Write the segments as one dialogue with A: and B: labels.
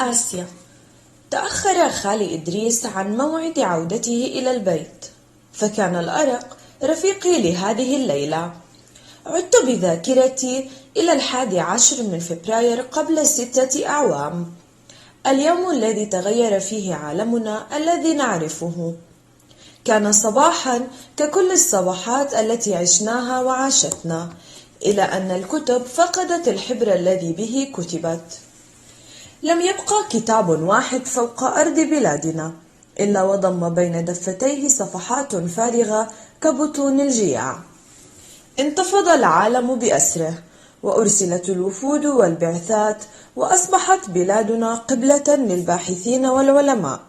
A: آسيا. تأخر خالي إدريس عن موعد عودته إلى البيت، فكان الأرق رفيقي لهذه الليلة. عدت بذاكرتي إلى 11 من فبراير قبل 6 أعوام، اليوم الذي تغير فيه عالمنا الذي نعرفه. كان صباحا ككل الصباحات التي عشناها وعاشتنا، إلى أن الكتب فقدت الحبر الذي به كتبت. لم يبقى كتاب واحد فوق أرض بلادنا إلا وضم بين دفتيه صفحات فارغة كبطون الجياع. انتفض العالم بأسره، وأرسلت الوفود والبعثات، وأصبحت بلادنا قبلة للباحثين والعلماء.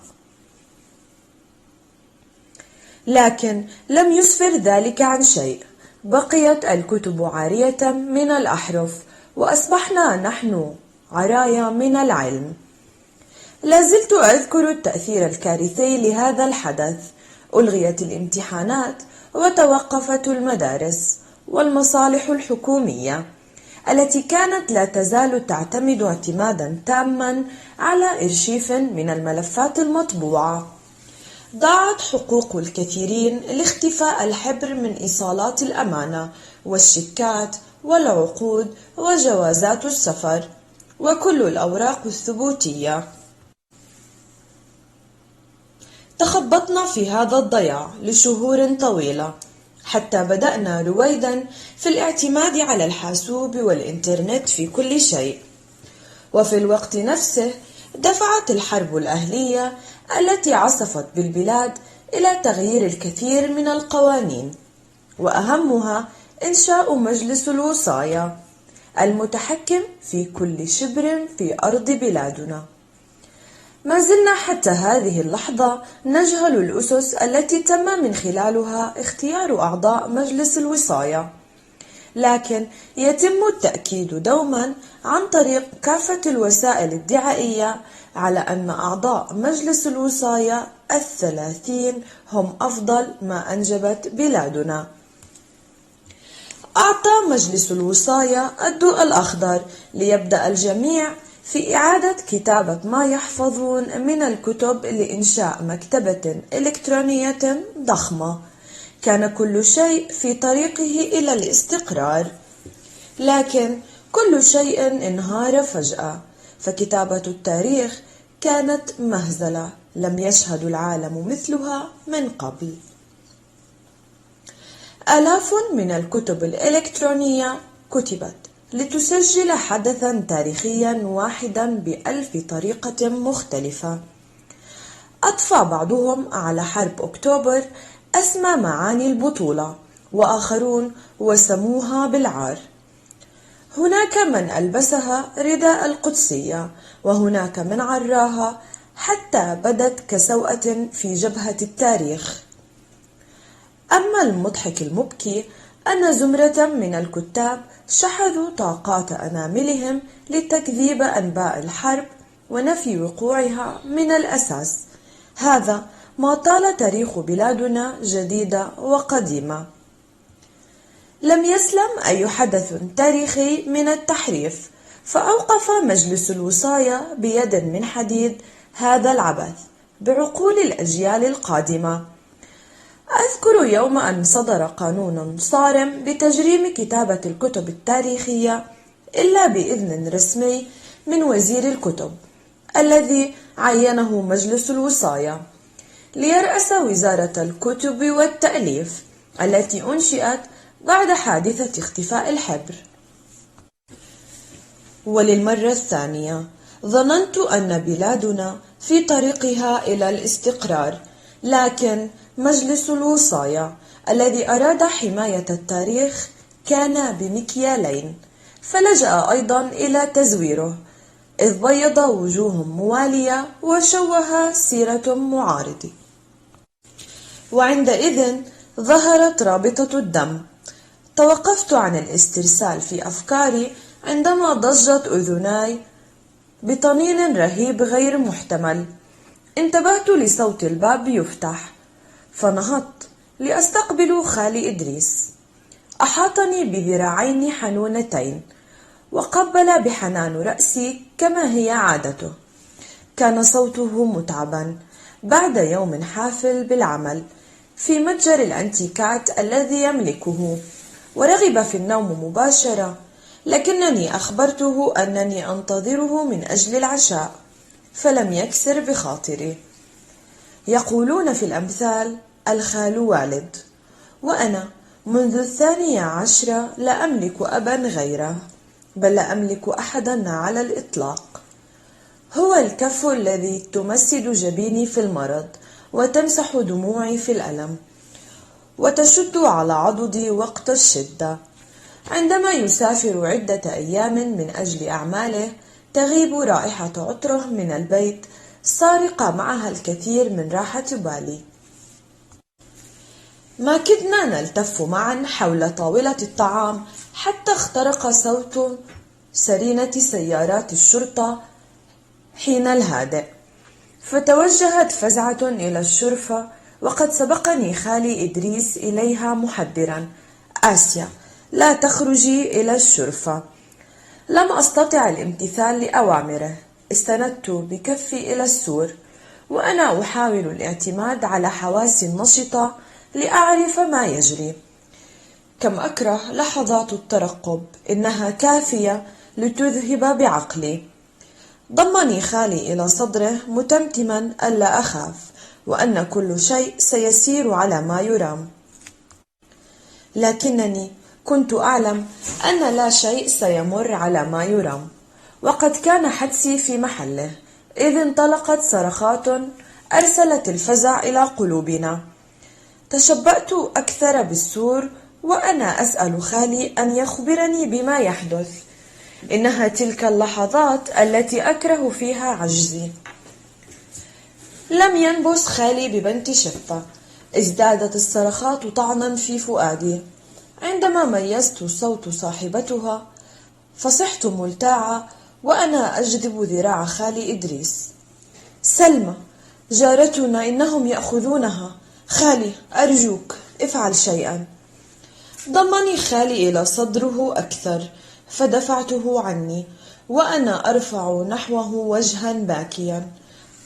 A: لكن لم يسفر ذلك عن شيء، بقيت الكتب عارية من الأحرف، وأصبحنا نحن عرايا من العلم. لازلت أذكر التأثير الكارثي لهذا الحدث. ألغيت الامتحانات، وتوقفت المدارس والمصالح الحكومية التي كانت لا تزال تعتمد اعتمادا تاما على إرشيف من الملفات المطبوعة. ضاعت حقوق الكثيرين لاختفاء الحبر من إيصالات الأمانة والشيكات والعقود وجوازات السفر وكل الأوراق الثبوتية. تخبطنا في هذا الضياع لشهور طويلة، حتى بدأنا رويدا في الاعتماد على الحاسوب والإنترنت في كل شيء. وفي الوقت نفسه دفعت الحرب الأهلية التي عصفت بالبلاد إلى تغيير الكثير من القوانين، وأهمها إنشاء مجلس الوصاية المتحكم في كل شبر في أرض بلادنا. ما زلنا حتى هذه اللحظة نجهل الأسس التي تم من خلالها اختيار أعضاء مجلس الوصاية، لكن يتم التأكيد دوما عن طريق كافة الوسائل الدعائية على أن أعضاء مجلس الوصاية 30 هم أفضل ما أنجبت بلادنا. أعطى مجلس الوصاية الضوء الأخضر ليبدأ الجميع في إعادة كتابة ما يحفظون من الكتب لإنشاء مكتبة إلكترونية ضخمة. كان كل شيء في طريقه إلى الاستقرار، لكن كل شيء انهار فجأة، فكتابة التاريخ كانت مهزلة لم يشهد العالم مثلها من قبل. آلاف من الكتب الإلكترونية كتبت لتسجل حدثا تاريخيا واحدا ب1000 طريقة مختلفة. أضفى بعضهم على حرب أكتوبر أسمى معاني البطولة، وآخرون وسموها بالعار. هناك من ألبسها رداء القدسية، وهناك من عراها حتى بدت كسوءة في جبهة التاريخ. أما المضحك المبكي أن زمرة من الكتاب شحذوا طاقات أناملهم لتكذيب أنباء الحرب ونفي وقوعها من الأساس. هذا ما طال تاريخ بلادنا جديدة وقديمة. لم يسلم أي حدث تاريخي من التحريف، فأوقف مجلس الوصاية بيد من حديد هذا العبث بعقول الأجيال القادمة. أذكر يوم أن صدر قانون صارم بتجريم كتابة الكتب التاريخية إلا بإذن رسمي من وزير الكتب الذي عينه مجلس الوصاية ليرأس وزارة الكتب والتأليف التي أنشئت بعد حادثة اختفاء الحبر. وللمرة الثانية ظننت أن بلادنا في طريقها إلى الاستقرار، لكن مجلس الوصاية الذي أراد حماية التاريخ كان بمكيالين، فلجأ أيضا إلى تزويره، إذ بيض وجوه موالية وشوه سيرة معارضة. وعندئذ ظهرت رابطة الدم. توقفت عن الاسترسال في أفكاري عندما ضجت أذناي بطنين رهيب غير محتمل. انتبهت لصوت الباب يفتح، فنهضت لأستقبل خالي إدريس. أحاطني بذراعين حنونتين، وقبل بحنان رأسي كما هي عادته. كان صوته متعبا بعد يوم حافل بالعمل في متجر الأنتيكات الذي يملكه، ورغب في النوم مباشرة، لكنني أخبرته أنني أنتظره من أجل العشاء، فلم يكسر بخاطري. يقولون في الأمثال: الخال والد، وأنا منذ 12 لا أملك أبا غيره، بل لا أملك أحدا على الإطلاق. هو الكف الذي تمسد جبيني في المرض وتمسح دموعي في الألم وتشد على عضدي وقت الشدة. عندما يسافر عدة أيام من أجل أعماله تغيب رائحة عطره من البيت، سارقة معها الكثير من راحة بالي. ما كدنا نلتف معا حول طاولة الطعام حتى اخترق صوت سرينة سيارات الشرطة حين الهادئ، فتوجهت فزعة إلى الشرفة، وقد سبقني خالي إدريس إليها محذرا: آسيا، لا تخرجي إلى الشرفة. لم أستطع الامتثال لأوامره، استندت بكفي إلى السور وأنا أحاول الاعتماد على حواسي النشطة لأعرف ما يجري. كم أكره لحظات الترقب، إنها كافية لتذهب بعقلي. ضمني خالي إلى صدره متمتما ألا أخاف، وأن كل شيء سيسير على ما يرام. لكنني كنت أعلم أن لا شيء سيمر على ما يرام، وقد كان حدسي في محله، إذ انطلقت صرخات أرسلت الفزع إلى قلوبنا. تشبأت أكثر بالسور وأنا أسأل خالي أن يخبرني بما يحدث. إنها تلك اللحظات التي أكره فيها عجزي. لم ينبس خالي ببنت شفة، ازدادت الصرخات طعنا في فؤادي. عندما ميزت صوت صاحبتها فصحت ملتاعة وأنا أجذب ذراع خالي إدريس. سلمى جارتنا، إنهم يأخذونها. خالي أرجوك افعل شيئا. ضمني خالي إلى صدره أكثر فدفعته عني وأنا أرفع نحوه وجها باكيا: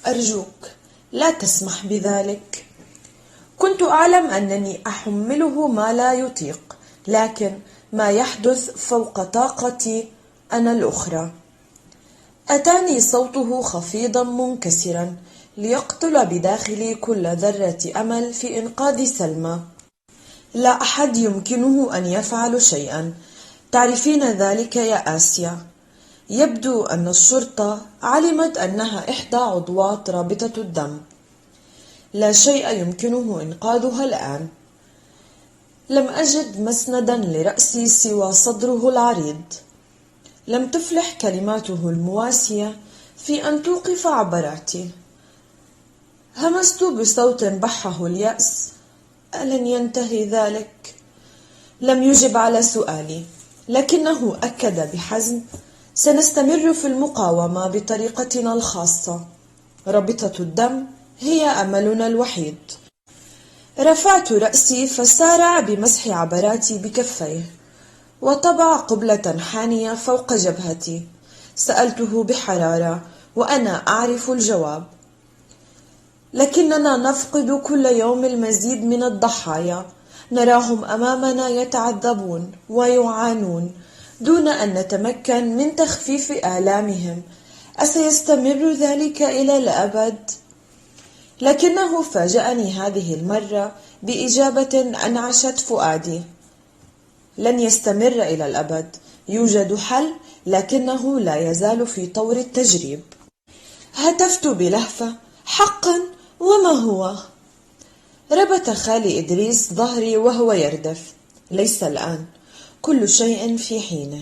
A: أرجوك لا تسمح بذلك. كنت أعلم أنني أحمله ما لا يطيق، لكن ما يحدث فوق طاقتي أنا الأخرى. أتاني صوته خفيضا منكسرا ليقتل بداخلي كل ذرة أمل في إنقاذ سلمى. لا أحد يمكنه أن يفعل شيئا، تعرفين ذلك يا آسيا. يبدو أن الشرطة علمت أنها إحدى عضوات رابطة الدم. لا شيء يمكنه إنقاذها الآن. لم أجد مسندا لرأسي سوى صدره العريض. لم تفلح كلماته المواسية في أن توقف عبراتي. همست بصوت بحه اليأس: ألن ينتهي ذلك؟ لم يجب على سؤالي، لكنه أكد بحزم: سنستمر في المقاومة بطريقتنا الخاصة. رابطة الدم هي أملنا الوحيد. رفعت رأسي فسارع بمسح عبراتي بكفيه وطبع قبلة حانية فوق جبهتي. سألته بحرارة وأنا أعرف الجواب: لكننا نفقد كل يوم المزيد من الضحايا، نراهم أمامنا يتعذبون ويعانون دون أن نتمكن من تخفيف آلامهم. أسيستمر ذلك إلى الأبد؟ لكنه فاجأني هذه المرة بإجابة أنعشت فؤادي: لن يستمر إلى الأبد. يوجد حل، لكنه لا يزال في طور التجريب. هتفت بلهفة: حقا؟ وما هو؟ ربط خالي إدريس ظهري وهو يردف: ليس الآن، كل شيء في حينه،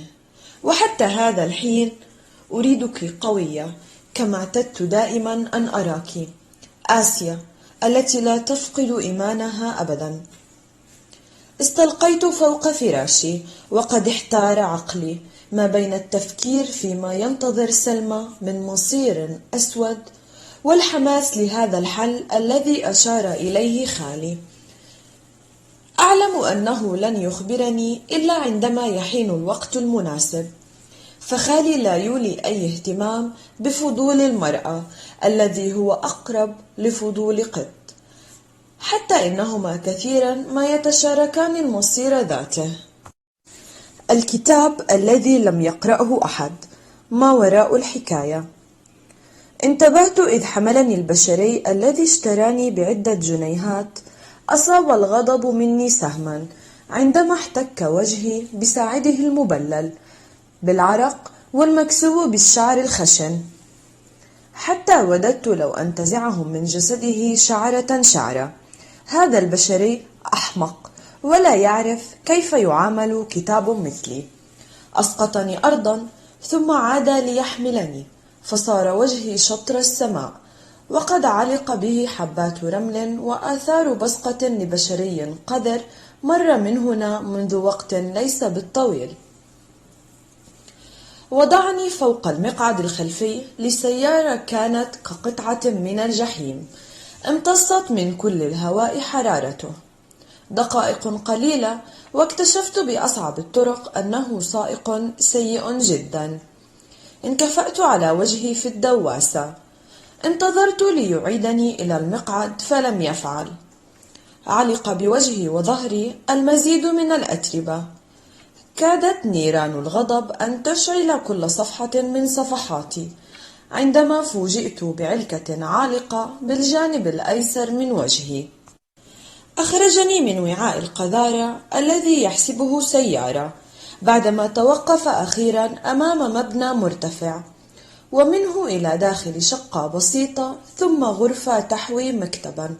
A: وحتى هذا الحين أريدك قوية كما اعتدت دائما أن أراك، آسيا التي لا تفقد إيمانها أبدا. استلقيت فوق فراشي وقد احتار عقلي ما بين التفكير فيما ينتظر سلمى من مصير أسود والحماس لهذا الحل الذي أشار إليه خالي. أعلم أنه لن يخبرني إلا عندما يحين الوقت المناسب، فخالي لا يولي أي اهتمام بفضول المرأة الذي هو أقرب لفضول قط، حتى إنهما كثيرا ما يتشاركان المصير ذاته. الكتاب الذي لم يقرأه أحد، ما وراء الحكاية. انتبهت إذ حملني البشري الذي اشتراني بعدة جنيهات أصاب الغضب مني سهما عندما احتك وجهي بساعده المبلل بالعرق والمكسو بالشعر الخشن، حتى وددت لو أنتزعهم من جسده شعرة شعرة. هذا البشري أحمق ولا يعرف كيف يعامل كتاب مثلي. أسقطني أرضا ثم عاد ليحملني، فصار وجهي شطر السماء، وقد علق به حبات رمل وآثار بصقة لبشري قذر مر من هنا منذ وقت ليس بالطويل. وضعني فوق المقعد الخلفي لسيارة كانت كقطعة من الجحيم، امتصت من كل الهواء حرارته. دقائق قليلة واكتشفت بأصعب الطرق أنه سائق سيء جدا. انكفأت على وجهي في الدواسة، انتظرت ليعيدني إلى المقعد فلم يفعل. علق بوجهي وظهري المزيد من الأتربة. كادت نيران الغضب أن تشعل كل صفحة من صفحاتي عندما فوجئت بعلكة عالقة بالجانب الأيسر من وجهي. أخرجني من وعاء القذارة الذي يحسبه سيارة بعدما توقف أخيرا أمام مبنى مرتفع، ومنه إلى داخل شقة بسيطة ثم غرفة تحوي مكتبا.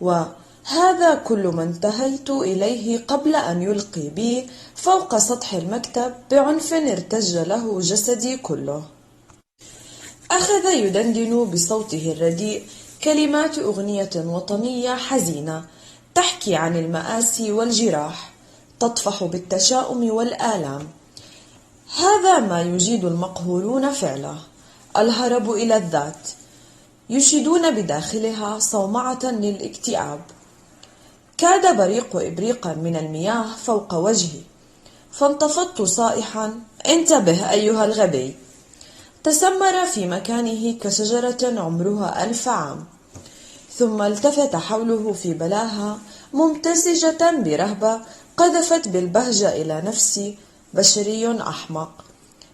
A: وهذا كل ما انتهيت إليه قبل أن يلقي بي فوق سطح المكتب بعنف ارتج له جسدي كله. أخذ يدندن بصوته الرديء كلمات أغنية وطنية حزينة تحكي عن المآسي والجراح، تطفح بالتشاؤم والآلام. هذا ما يجيد المقهورون فعله، الهرب إلى الذات. يشيدون بداخلها صومعة للاكتئاب. كاد بريق إبريقا من المياه فوق وجهي، فانتفضت صائحا: انتبه أيها الغبي! تسمر في مكانه كشجرة عمرها 1000 عام، ثم التفت حوله في بلاهة ممتزجة برهبة قذفت بالبهجة إلى نفسي: بشري أحمق.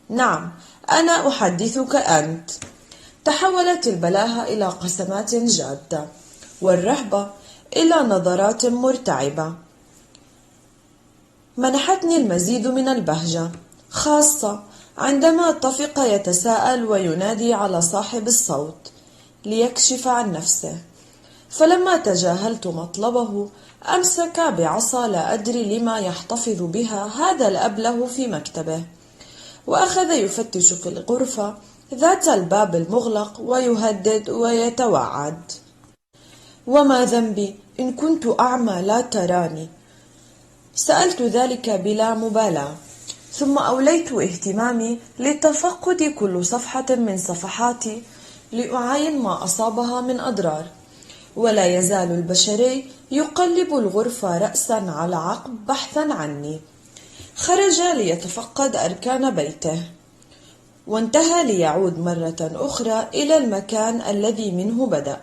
A: نعم، أنا أحدثك أنت. تحولت البلاهة إلى قسمات جادة، والرهبة إلى نظرات مرتعبة. منحتني المزيد من البهجة، خاصة عندما اتفق يتساءل وينادي على صاحب الصوت ليكشف عن نفسه. فلما تجاهلت مطلبه أمسك بعصا لا أدري لما يحتفظ بها هذا الأبله في مكتبه، وأخذ يفتش في الغرفة ذات الباب المغلق ويهدد ويتوعد: وما ذنبي إن كنت أعمى لا تراني؟ سألت ذلك بلا مبالاة، ثم أوليت اهتمامي لتفقد كل صفحة من صفحاتي لأعاين ما أصابها من أضرار. ولا يزال البشري يقلب الغرفة رأسا على عقب بحثا عني. خرج ليتفقد أركان بيته، وانتهى ليعود مرة أخرى إلى المكان الذي منه بدأ،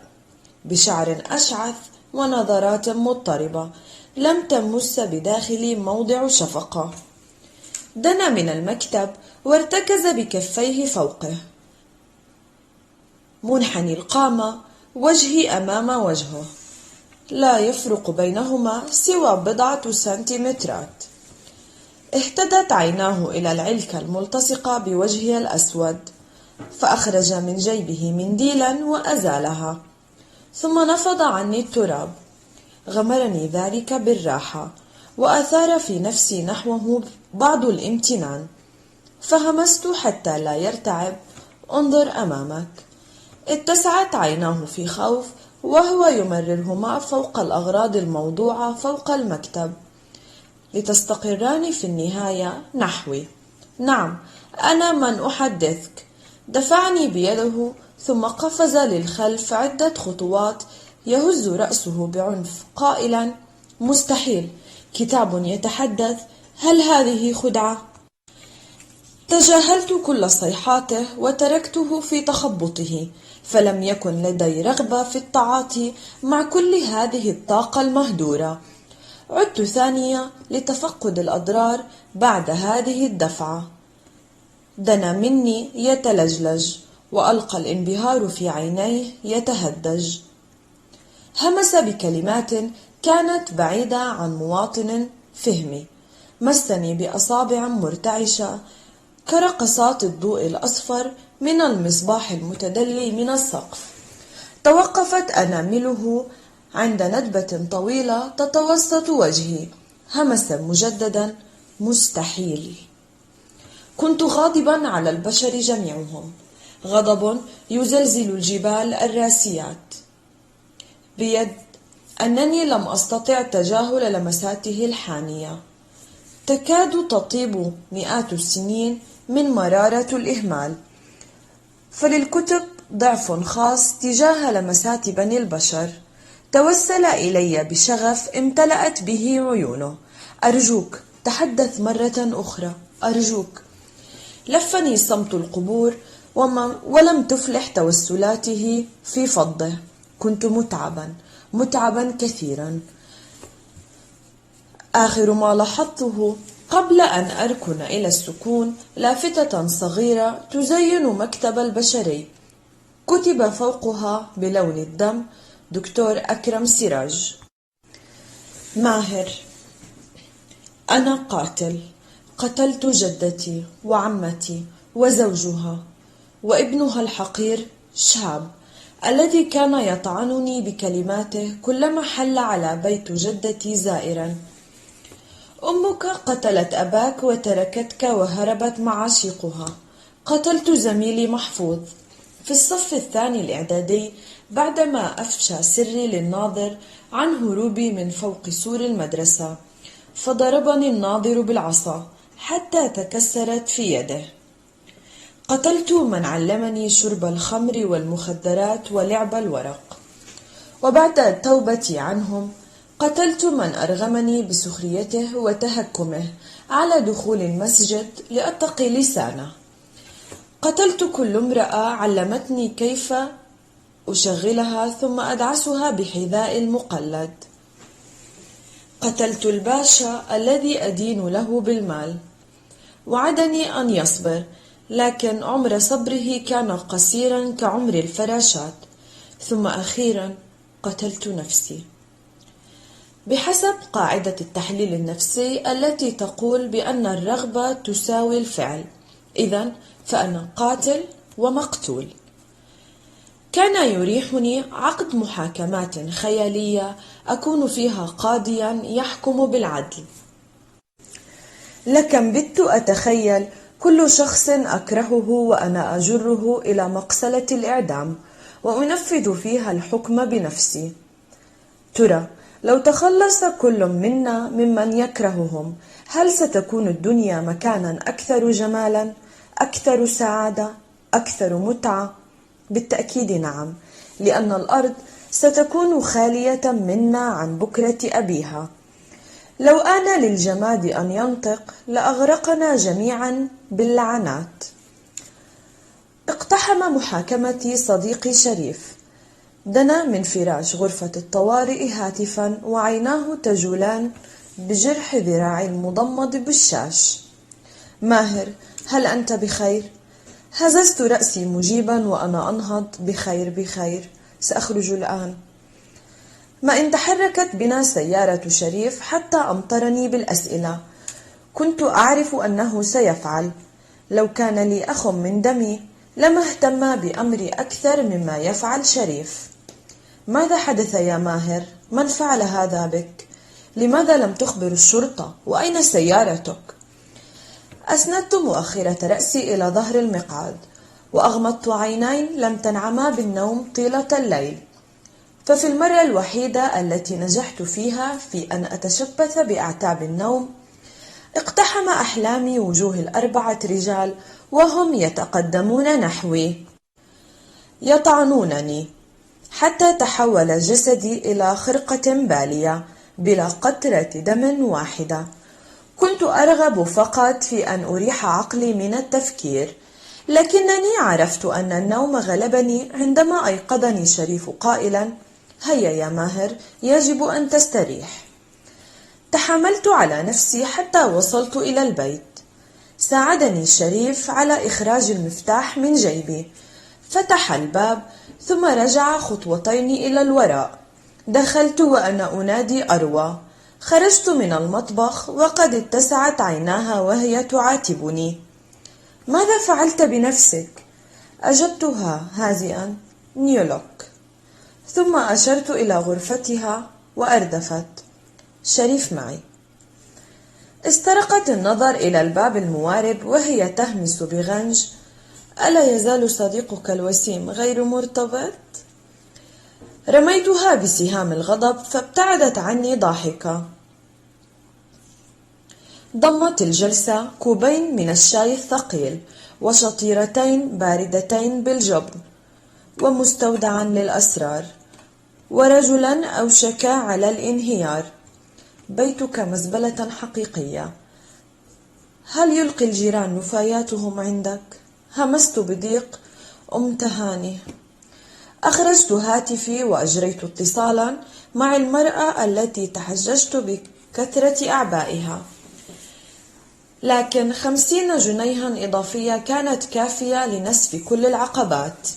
A: بشعر أشعث ونظرات مضطربة لم تمس بداخلي موضع شفقة. دنا من المكتب وارتكز بكفيه فوقه، منحني القامة، وجهي أمام وجهه، لا يفرق بينهما سوى بضعة سنتيمترات. اهتدت عيناه إلى العلكة الملتصقة بوجهي الأسود، فأخرج من جيبه منديلا وأزالها، ثم نفض عني التراب. غمرني ذلك بالراحة، وأثار في نفسي نحوه بعض الامتنان، فهمست حتى لا يرتعب: انظر أمامك. اتسعت عيناه في خوف وهو يمررهما فوق الأغراض الموضوعة فوق المكتب، لتستقران في النهاية نحوي. نعم، أنا من أحدثك. دفعني بيده ثم قفز للخلف عدة خطوات يهز رأسه بعنف قائلا: مستحيل، كتاب يتحدث، هل هذه خدعة؟ تجاهلت كل صيحاته وتركته في تخبطه، فلم يكن لدي رغبة في التعاطي مع كل هذه الطاقة المهدورة. عدت ثانية لتفقد الأضرار بعد هذه الدفعة. دنا مني يتلجلج، وألقى الانبهار في عينيه يتهدج. همس بكلمات كانت بعيدة عن مواطن فهمي، مسني بأصابع مرتعشة كرقصات الضوء الأصفر من المصباح المتدلي من السقف. توقفت أنامله عند ندبة طويلة تتوسط وجهي. همس مجددا: مستحيل. كنت غاضبا على البشر جميعهم، غضب يزلزل الجبال الراسيات، بيد أنني لم أستطع تجاهل لمساته الحانية. تكاد تطيب مئات السنين من مرارة الإهمال، فللكتب ضعف خاص تجاه لمسات بني البشر. توسل إلي بشغف امتلأت به عيونه: أرجوك تحدث مرة أخرى، أرجوك. لفني صمت القبور ولم تفلح توسلاته في فضه. كنت متعبا كثيرا. آخر ما لاحظته قبل أن أركن إلى السكون لافتة صغيرة تزين مكتب البشري، كتب فوقها بلون الدم: دكتور أكرم سراج. ماهر: أنا قاتل. قتلت جدتي وعمتي وزوجها وابنها الحقير شاب، الذي كان يطعنني بكلماته كلما حل على بيت جدتي زائرا. أمك قتلت أباك وتركتك وهربت مع عشيقها. قتلت زميلي محفوظ في الصف الثاني الإعدادي بعدما أفشى سري للناظر عن هروبي من فوق سور المدرسة، فضربني الناظر بالعصا حتى تكسرت في يده. قتلت من علمني شرب الخمر والمخدرات ولعب الورق، وبعد توبتي عنهم قتلت من أرغمني بسخريته وتهكمه على دخول المسجد لأتقي لسانه. قتلت كل امرأة علمتني كيف أشغلها ثم أدعسها بحذاء المقلد. قتلت الباشا الذي أدين له بالمال، وعدني أن يصبر، لكن عمر صبره كان قصيرا كعمر الفراشات. ثم أخيرا قتلت نفسي، بحسب قاعدة التحليل النفسي التي تقول بأن الرغبة تساوي الفعل. إذن فأنا قاتل ومقتول. كان يريحني عقد محاكمات خيالية أكون فيها قاضيا يحكم بالعدل. لكن بت أتخيل كل شخص أكرهه وأنا أجره إلى مقصلة الإعدام وأنفذ فيها الحكم بنفسي. ترى لو تخلص كل منا ممن يكرههم، هل ستكون الدنيا مكانا أكثر جمالا، أكثر سعادة، أكثر متعة؟ بالتأكيد نعم، لأن الأرض ستكون خالية منا عن بكرة أبيها. لو آن للجماد أن ينطق لأغرقنا جميعا باللعنات. اقتحم محاكمتي صديقي شريف، دنا من فراش غرفة الطوارئ هاتفا وعيناه تجولان بجرح ذراعي المضمد بالشاش. ماهر، هل أنت بخير؟ هززت رأسي مجيبا وأنا أنهض: بخير بخير، سأخرج الآن. ما إن تحركت بنا سيارة شريف حتى أمطرني بالأسئلة. كنت أعرف أنه سيفعل. لو كان لي أخ من دمي لما اهتم بأمري أكثر مما يفعل شريف. ماذا حدث يا ماهر؟ من فعل هذا بك؟ لماذا لم تخبر الشرطة؟ وأين سيارتك؟ أسندت مؤخرة رأسي إلى ظهر المقعد وأغمضت عينين لم تنعما بالنوم طيلة الليل. ففي المرة الوحيدة التي نجحت فيها في أن أتشبث بأعتاب النوم، اقتحم أحلامي وجوه الأربعة رجال وهم يتقدمون نحوي يطعنونني، حتى تحول جسدي إلى خرقة بالية بلا قطرة دم واحدة. كنت أرغب فقط في أن أريح عقلي من التفكير، لكنني عرفت أن النوم غلبني عندما أيقظني شريف قائلا: هيا يا ماهر، يجب أن تستريح. تحملت على نفسي حتى وصلت إلى البيت. ساعدني شريف على إخراج المفتاح من جيبي، فتح الباب ثم رجع خطوتين إلى الوراء. دخلت وأنا أنادي أروى. خرجت من المطبخ وقد اتسعت عيناها وهي تعاتبني: ماذا فعلت بنفسك؟ أجبتها هادئا: نيولوك. ثم أشرت إلى غرفتها وأردفت: شريف معي. استرقت النظر إلى الباب الموارب وهي تهمس بغنج: ألا يزال صديقك الوسيم غير مرتبط؟ رميتها بسهام الغضب فابتعدت عني ضاحكة. ضمت الجلسة كوبين من الشاي الثقيل وشطيرتين باردتين بالجبن ومستودعا للأسرار ورجلا أوشك على الانهيار. بيتك مزبلة حقيقية. هل يلقي الجيران نفاياتهم عندك؟ همست بضيق: أم تهاني. أخرجت هاتفي وأجريت اتصالا مع المرأة التي تحججت بكثرة أعبائها، لكن 50 جنيها إضافية كانت كافية لنسف كل العقبات.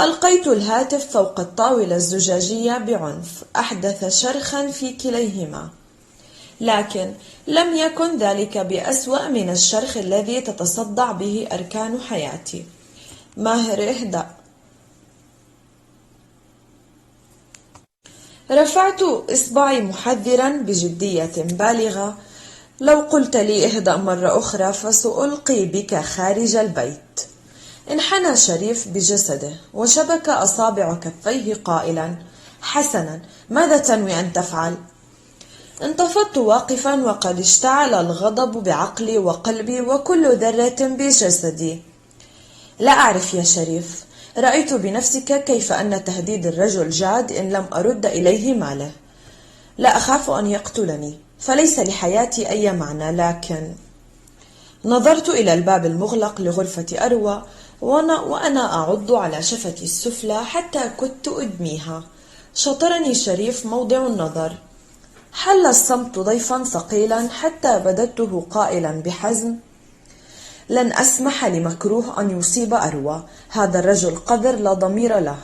A: ألقيت الهاتف فوق الطاولة الزجاجية بعنف أحدث شرخا في كليهما، لكن لم يكن ذلك بأسوأ من الشرخ الذي تتصدع به أركان حياتي. ماهر، اهدأ. رفعت إصبعي محذرا بجدية بالغة: لو قلت لي اهدأ مرة أخرى فسألقي بك خارج البيت. انحنى شريف بجسده وشبك أصابع كفيه قائلا: حسنا، ماذا تنوي أن تفعل؟ انتفضت واقفا وقد اشتعل الغضب بعقلي وقلبي وكل ذرة بجسدي. لا أعرف يا شريف، رأيت بنفسك كيف أن تهديد الرجل جاد إن لم أرد إليه ماله. لا أخاف أن يقتلني، فليس لحياتي أي معنى، لكن... نظرت إلى الباب المغلق لغرفة أروى وأنا أعض على شفتي السفلى حتى كدت أدميها. شطرني شريف موضع النظر. حل الصمت ضيفا ثقيلا حتى بددته قائلا بحزم: لن أسمح لمكروه أن يصيب أروى. هذا الرجل قذر لا ضمير له،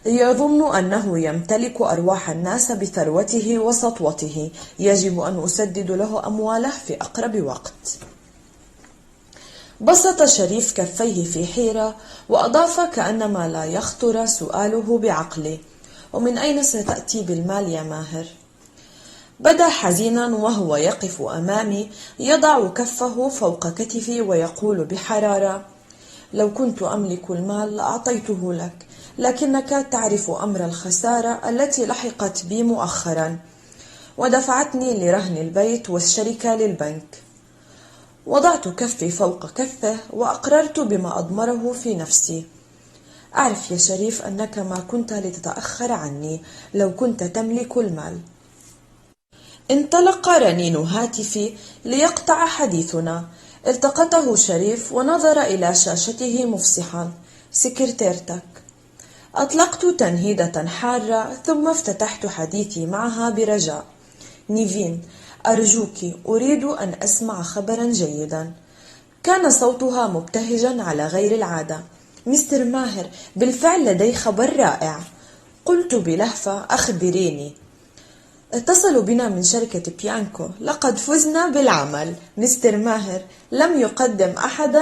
A: يظن أنه يمتلك أرواح الناس بثروته وسطوته. يجب أن أسدد له أمواله في أقرب وقت. بسط شريف كفيه في حيرة وأضاف كأنما لا يخطر سؤاله بعقلي: ومن أين ستأتي بالمال يا ماهر؟ بدا حزينا وهو يقف أمامي يضع كفه فوق كتفي ويقول بحرارة: لو كنت أملك المال لأعطيته لك، لكنك تعرف أمر الخسارة التي لحقت بي مؤخرا ودفعتني لرهن البيت والشركة للبنك. وضعت كفي فوق كفه وأقررت بما أضمره في نفسي: أعرف يا شريف أنك ما كنت لتتأخر عني لو كنت تملك المال. انطلق رنين هاتفي ليقطع حديثنا. التقطه شريف ونظر إلى شاشته مفصحا: سكرتيرتك. أطلقت تنهيدة حارة ثم افتتحت حديثي معها برجاء: نيفين، أرجوك، أريد أن أسمع خبرا جيدا. كان صوتها مبتهجا على غير العادة: مستر ماهر، بالفعل لدي خبر رائع. قلت بلهفة: أخبريني. اتصلوا بنا من شركة بيانكو، لقد فزنا بالعمل. مستر ماهر، لم يقدم أحد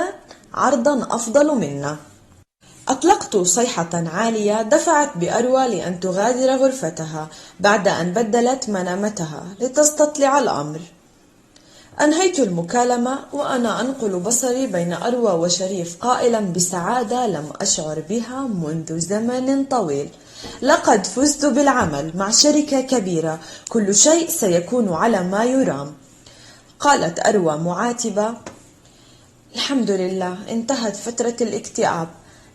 A: عرضا أفضل منا. أطلقت صيحة عالية دفعت بأروى لأن تغادر غرفتها بعد أن بدلت منامتها لتستطلع الأمر. أنهيت المكالمة وأنا أنقل بصري بين أروى وشريف قائلا بسعادة لم أشعر بها منذ زمن طويل: لقد فزت بالعمل مع شركة كبيرة، كل شيء سيكون على ما يرام. قالت أروى معاتبة: الحمد لله، انتهت فترة الاكتئاب.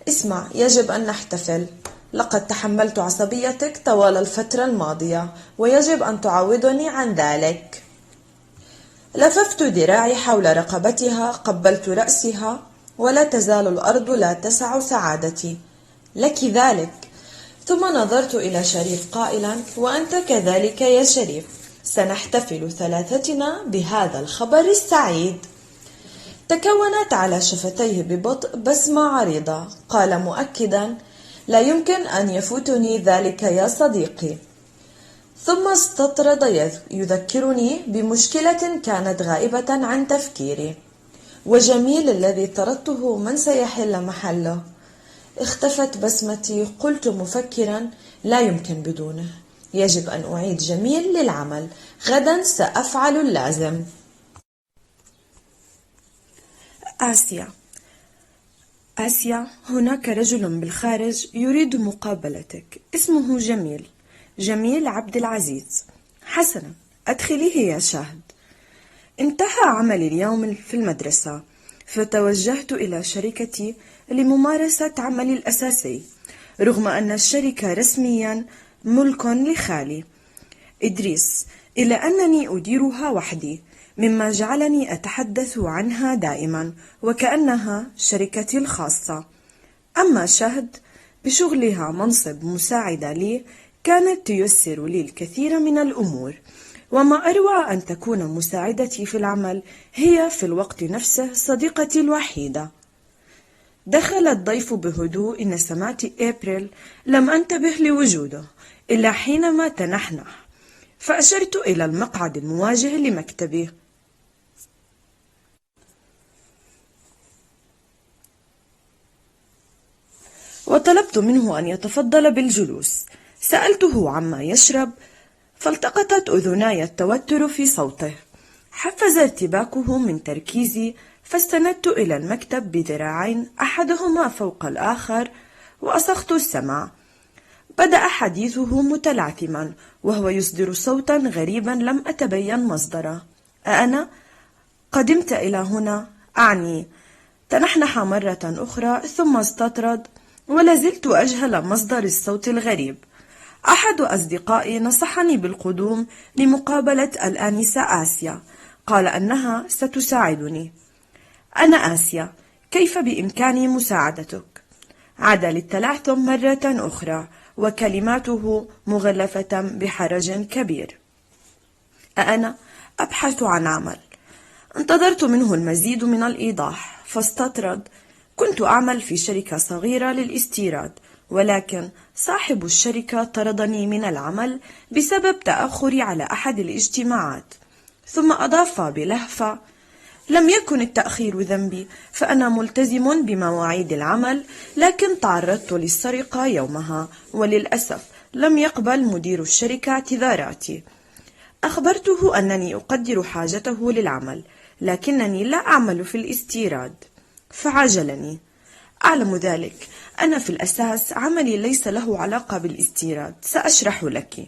A: اسمع، يجب أن نحتفل. لقد تحملت عصبيتك طوال الفترة الماضية ويجب أن تعوضني عن ذلك. لففت ذراعي حول رقبتها، قبلت رأسها، ولا تزال الأرض لا تسع سعادتي. لك ذلك. ثم نظرت إلى شريف قائلا: وأنت كذلك يا شريف، سنحتفل ثلاثتنا بهذا الخبر السعيد. تكونت على شفتيه ببطء بسمة عريضة. قال مؤكدا: لا يمكن أن يفوتني ذلك يا صديقي. ثم استطرد يذكرني بمشكلة كانت غائبة عن تفكيري. وجميل الذي طردته من سيحل محله؟ اختفت بسمتي. قلت مفكرا: لا يمكن بدونه. يجب أن أعيد جميل للعمل. غدا سأفعل اللازم. آسيا. آسيا، هناك رجل بالخارج يريد مقابلتك. اسمه جميل. جميل عبد العزيز. حسنا، أدخليه يا شاهد. انتهى عملي اليوم في المدرسة، فتوجهت إلى شركتي لممارسة عملي الأساسي، رغم أن الشركة رسميا ملك لخالي إدريس، إلا أنني أديرها وحدي، مما جعلني أتحدث عنها دائما وكأنها شركتي الخاصة. أما شهد بشغلها منصب مساعدة لي، كانت تيسر لي الكثير من الأمور، وما أروع أن تكون مساعدتي في العمل هي في الوقت نفسه صديقتي الوحيدة. دخل الضيف بهدوء. إن سمعت إبريل لم أنتبه لوجوده إلا حينما تنحنح، فأشرت إلى المقعد المواجه لمكتبي. وطلبت منه أن يتفضل بالجلوس. سألته عما يشرب، فالتقطت أذناي التوتر في صوته. حفز ارتباكه من تركيزي، فاستندت إلى المكتب بذراعين أحدهما فوق الآخر وأصغت السمع. بدأ حديثه متلعثما وهو يصدر صوتا غريبا لم أتبين مصدره. أنا قدمت إلى هنا أعني. تنحنح مرة أخرى ثم استطرد، ولازلت أجهل مصدر الصوت الغريب. أحد أصدقائي نصحني بالقدوم لمقابلة الآنسة آسيا، قال أنها ستساعدني. أنا آسيا، كيف بإمكاني مساعدتك؟ عاد للتلعثم مرة أخرى وكلماته مغلفة بحرج كبير. أنا أبحث عن عمل. انتظرت منه المزيد من الإيضاح، فاستطرد. كنت أعمل في شركة صغيرة للاستيراد، ولكن صاحب الشركة طردني من العمل بسبب تأخري على أحد الاجتماعات. ثم أضاف بلهفة: لم يكن التأخير ذنبي، فأنا ملتزم بمواعيد العمل، لكن تعرضت للسرقة يومها، وللأسف لم يقبل مدير الشركة اعتذاراتي. أخبرته أنني أقدر حاجته للعمل، لكنني لا أعمل في الاستيراد، فعجلني. أعلم ذلك. أنا في الأساس عملي ليس له علاقة بالاستيراد. سأشرح لك.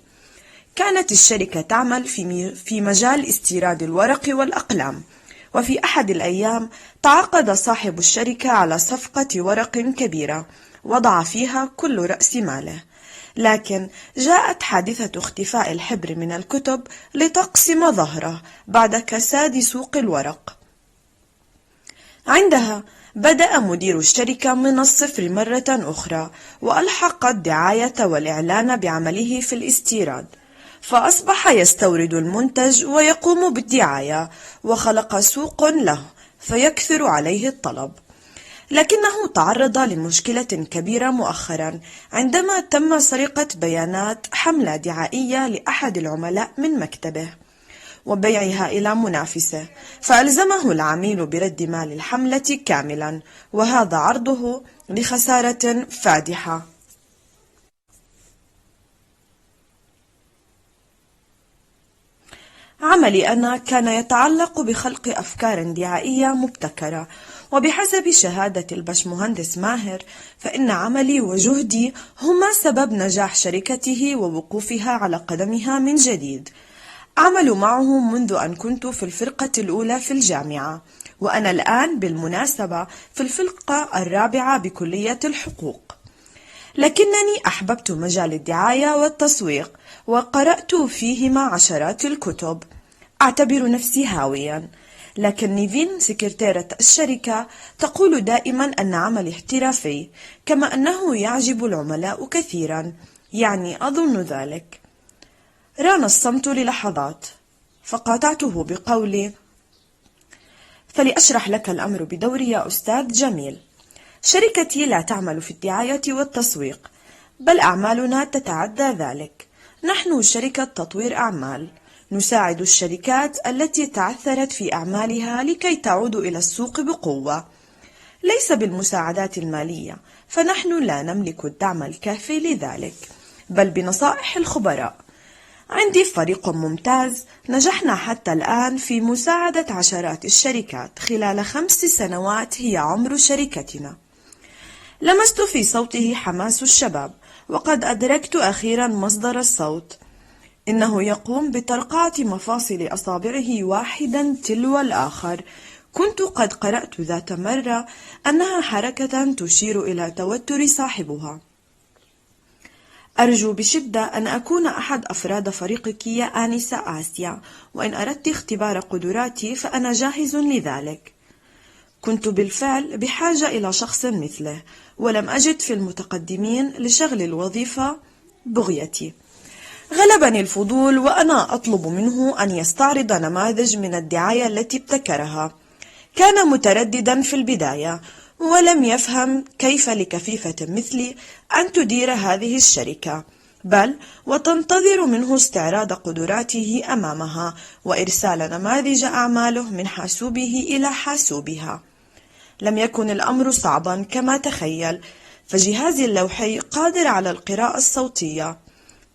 A: كانت الشركة تعمل في مجال استيراد الورق والأقلام، وفي أحد الأيام تعاقد صاحب الشركة على صفقة ورق كبيرة وضع فيها كل رأس ماله، لكن جاءت حادثة اختفاء الحبر من الكتب لتقسم ظهره بعد كساد سوق الورق. عندها بدأ مدير الشركة من الصفر مرة أخرى، وألحق الدعاية والإعلان بعمله في الاستيراد، فأصبح يستورد المنتج ويقوم بالدعاية، وخلق سوق له فيكثر عليه الطلب. لكنه تعرض لمشكلة كبيرة مؤخرا عندما تم سرقة بيانات حملة دعائية لأحد العملاء من مكتبه وبيعها إلى منافسه، فألزمه العميل برد مال الحملة كاملا، وهذا عرضه لخسارة فادحة. عملي أنا كان يتعلق بخلق أفكار دعائية مبتكرة، وبحسب شهادة البشمهندس ماهر فإن عملي وجهدي هما سبب نجاح شركته ووقوفها على قدمها من جديد. أعمل معه منذ أن كنت في الفرقة الأولى في الجامعة، وأنا الآن بالمناسبة في الفرقة الرابعة بكلية الحقوق. لكنني أحببت مجال الدعاية والتسويق، وقرأت فيهما عشرات الكتب. أعتبر نفسي هاويا. لكن نيفين سكرتيرة الشركة تقول دائما أن عملي احترافي، كما أنه يعجب العملاء كثيرا، يعني أظن ذلك. ران الصمت للحظات، فقاطعته بقولي: فلأشرح لك الأمر بدوري يا أستاذ جميل. شركتي لا تعمل في الدعاية والتسويق، بل أعمالنا تتعدى ذلك. نحن شركة تطوير أعمال، نساعد الشركات التي تعثرت في أعمالها لكي تعود إلى السوق بقوة، ليس بالمساعدات المالية، فنحن لا نملك الدعم الكافي لذلك، بل بنصائح الخبراء. عندي فريق ممتاز، نجحنا حتى الآن في مساعدة عشرات الشركات خلال 5 سنوات هي عمر شركتنا. لمست في صوته حماس الشباب، وقد أدركت أخيرا مصدر الصوت. إنه يقوم بترقعة مفاصل أصابعه واحدا تلو الآخر. كنت قد قرأت ذات مرة أنها حركة تشير إلى توتر صاحبها. أرجو بشدة أن أكون أحد أفراد فريقك يا آنسة آسيا، وإن أردت اختبار قدراتي فأنا جاهز لذلك. كنت بالفعل بحاجة إلى شخص مثله، ولم أجد في المتقدمين لشغل الوظيفة بغيتي. غلبني الفضول وأنا أطلب منه أن يستعرض نماذج من الدعاية التي ابتكرها. كان مترددا في البداية، ولم يفهم كيف لكفيفة مثلي أن تدير هذه الشركة، بل وتنتظر منه استعراض قدراته أمامها وإرسال نماذج أعماله من حاسوبه إلى حاسوبها. لم يكن الأمر صعبا كما تخيل، فجهازي اللوحي قادر على القراءة الصوتية.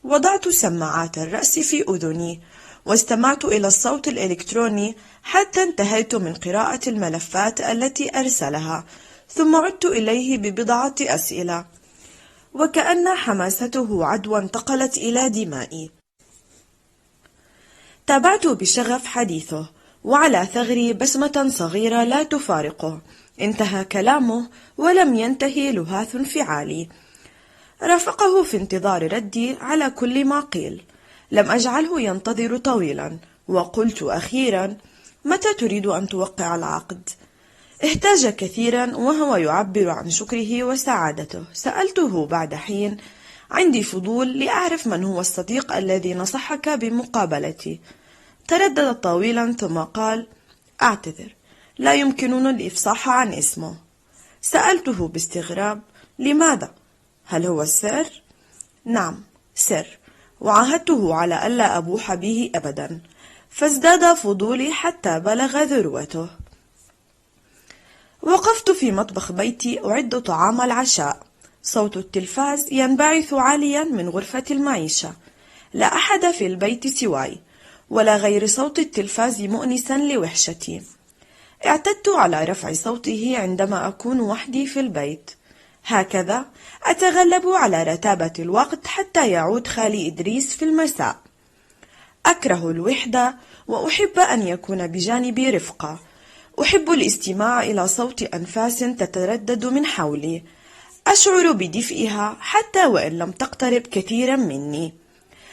A: وضعت سماعات الرأس في أذني، واستمعت إلى الصوت الإلكتروني حتى انتهيت من قراءة الملفات التي أرسلها، ثم عدت إليه ببضعة أسئلة، وكأن حماسته عدوى انتقلت إلى دمائي. تابعت بشغف حديثه، وعلى ثغري بسمة صغيرة لا تفارقه. انتهى كلامه ولم ينتهي لهاث انفعالي. رافقه في انتظار ردي على كل ما قيل. لم أجعله ينتظر طويلا، وقلت أخيرا: متى تريد أن توقع العقد؟ احتاج كثيرا وهو يعبر عن شكره وسعادته. سألته بعد حين: عندي فضول لأعرف من هو الصديق الذي نصحك بمقابلتي. تردد طويلا ثم قال: أعتذر، لا يمكننا الإفصاح عن اسمه. سألته باستغراب: لماذا؟ هل هو السر؟ نعم، سر، وعاهدته على ألا أبوح به أبدا، فازداد فضولي حتى بلغ ذروته. وقفت في مطبخ بيتي أعد طعام العشاء. صوت التلفاز ينبعث عاليا من غرفة المعيشة. لا أحد في البيت سواي، ولا غير صوت التلفاز مؤنسا لوحشتي. اعتدت على رفع صوته عندما أكون وحدي في البيت. هكذا أتغلب على رتابة الوقت حتى يعود خالي إدريس في المساء. أكره الوحدة، وأحب أن يكون بجانبي رفقة. أحب الاستماع إلى صوت أنفاس تتردد من حولي. أشعر بدفئها حتى وإن لم تقترب كثيرا مني.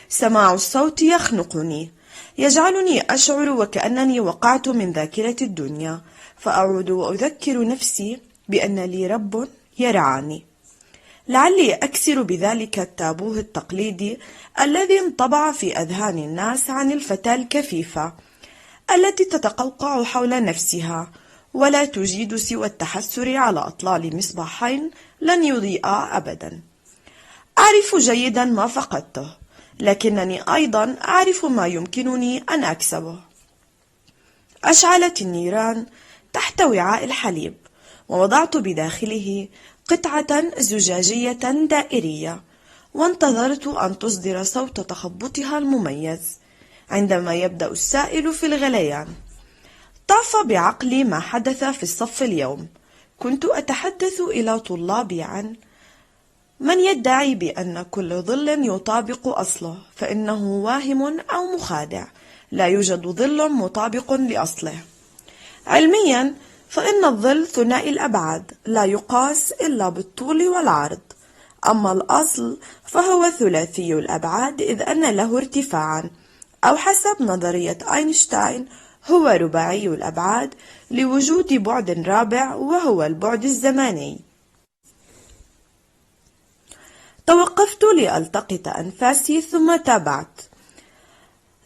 A: سماع الصوت يخنقني، يجعلني أشعر وكأنني وقعت من ذاكرة الدنيا، فأعود وأذكر نفسي بأن لي رب يرعاني. لعلي أكسر بذلك التابوه التقليدي الذي انطبع في أذهان الناس عن الفتاة الكفيفة التي تتقوقع حول نفسها ولا تجيد سوى التحسر على أطلال مصباحين لن يضيئا أبدا. أعرف جيدا ما فقدته، لكنني أيضا أعرف ما يمكنني أن أكسبه. أشعلت النيران تحت وعاء الحليب، ووضعت بداخله قطعة زجاجية دائرية، وانتظرت أن تصدر صوت تخبطها المميز عندما يبدأ السائل في الغليان. طاف بعقلي ما حدث في الصف اليوم. كنت أتحدث إلى طلابي عن من يدعي بأن كل ظل يطابق أصله فإنه واهم أو مخادع. لا يوجد ظل مطابق لأصله. علميا فإن الظل ثنائي الأبعاد، لا يقاس إلا بالطول والعرض. أما الأصل فهو ثلاثي الأبعاد، إذ أن له ارتفاعا أو حسب نظرية أينشتاين هو رباعي الأبعاد لوجود بعد رابع وهو البعد الزماني. توقفت لألتقط أنفاسي ثم تابعت: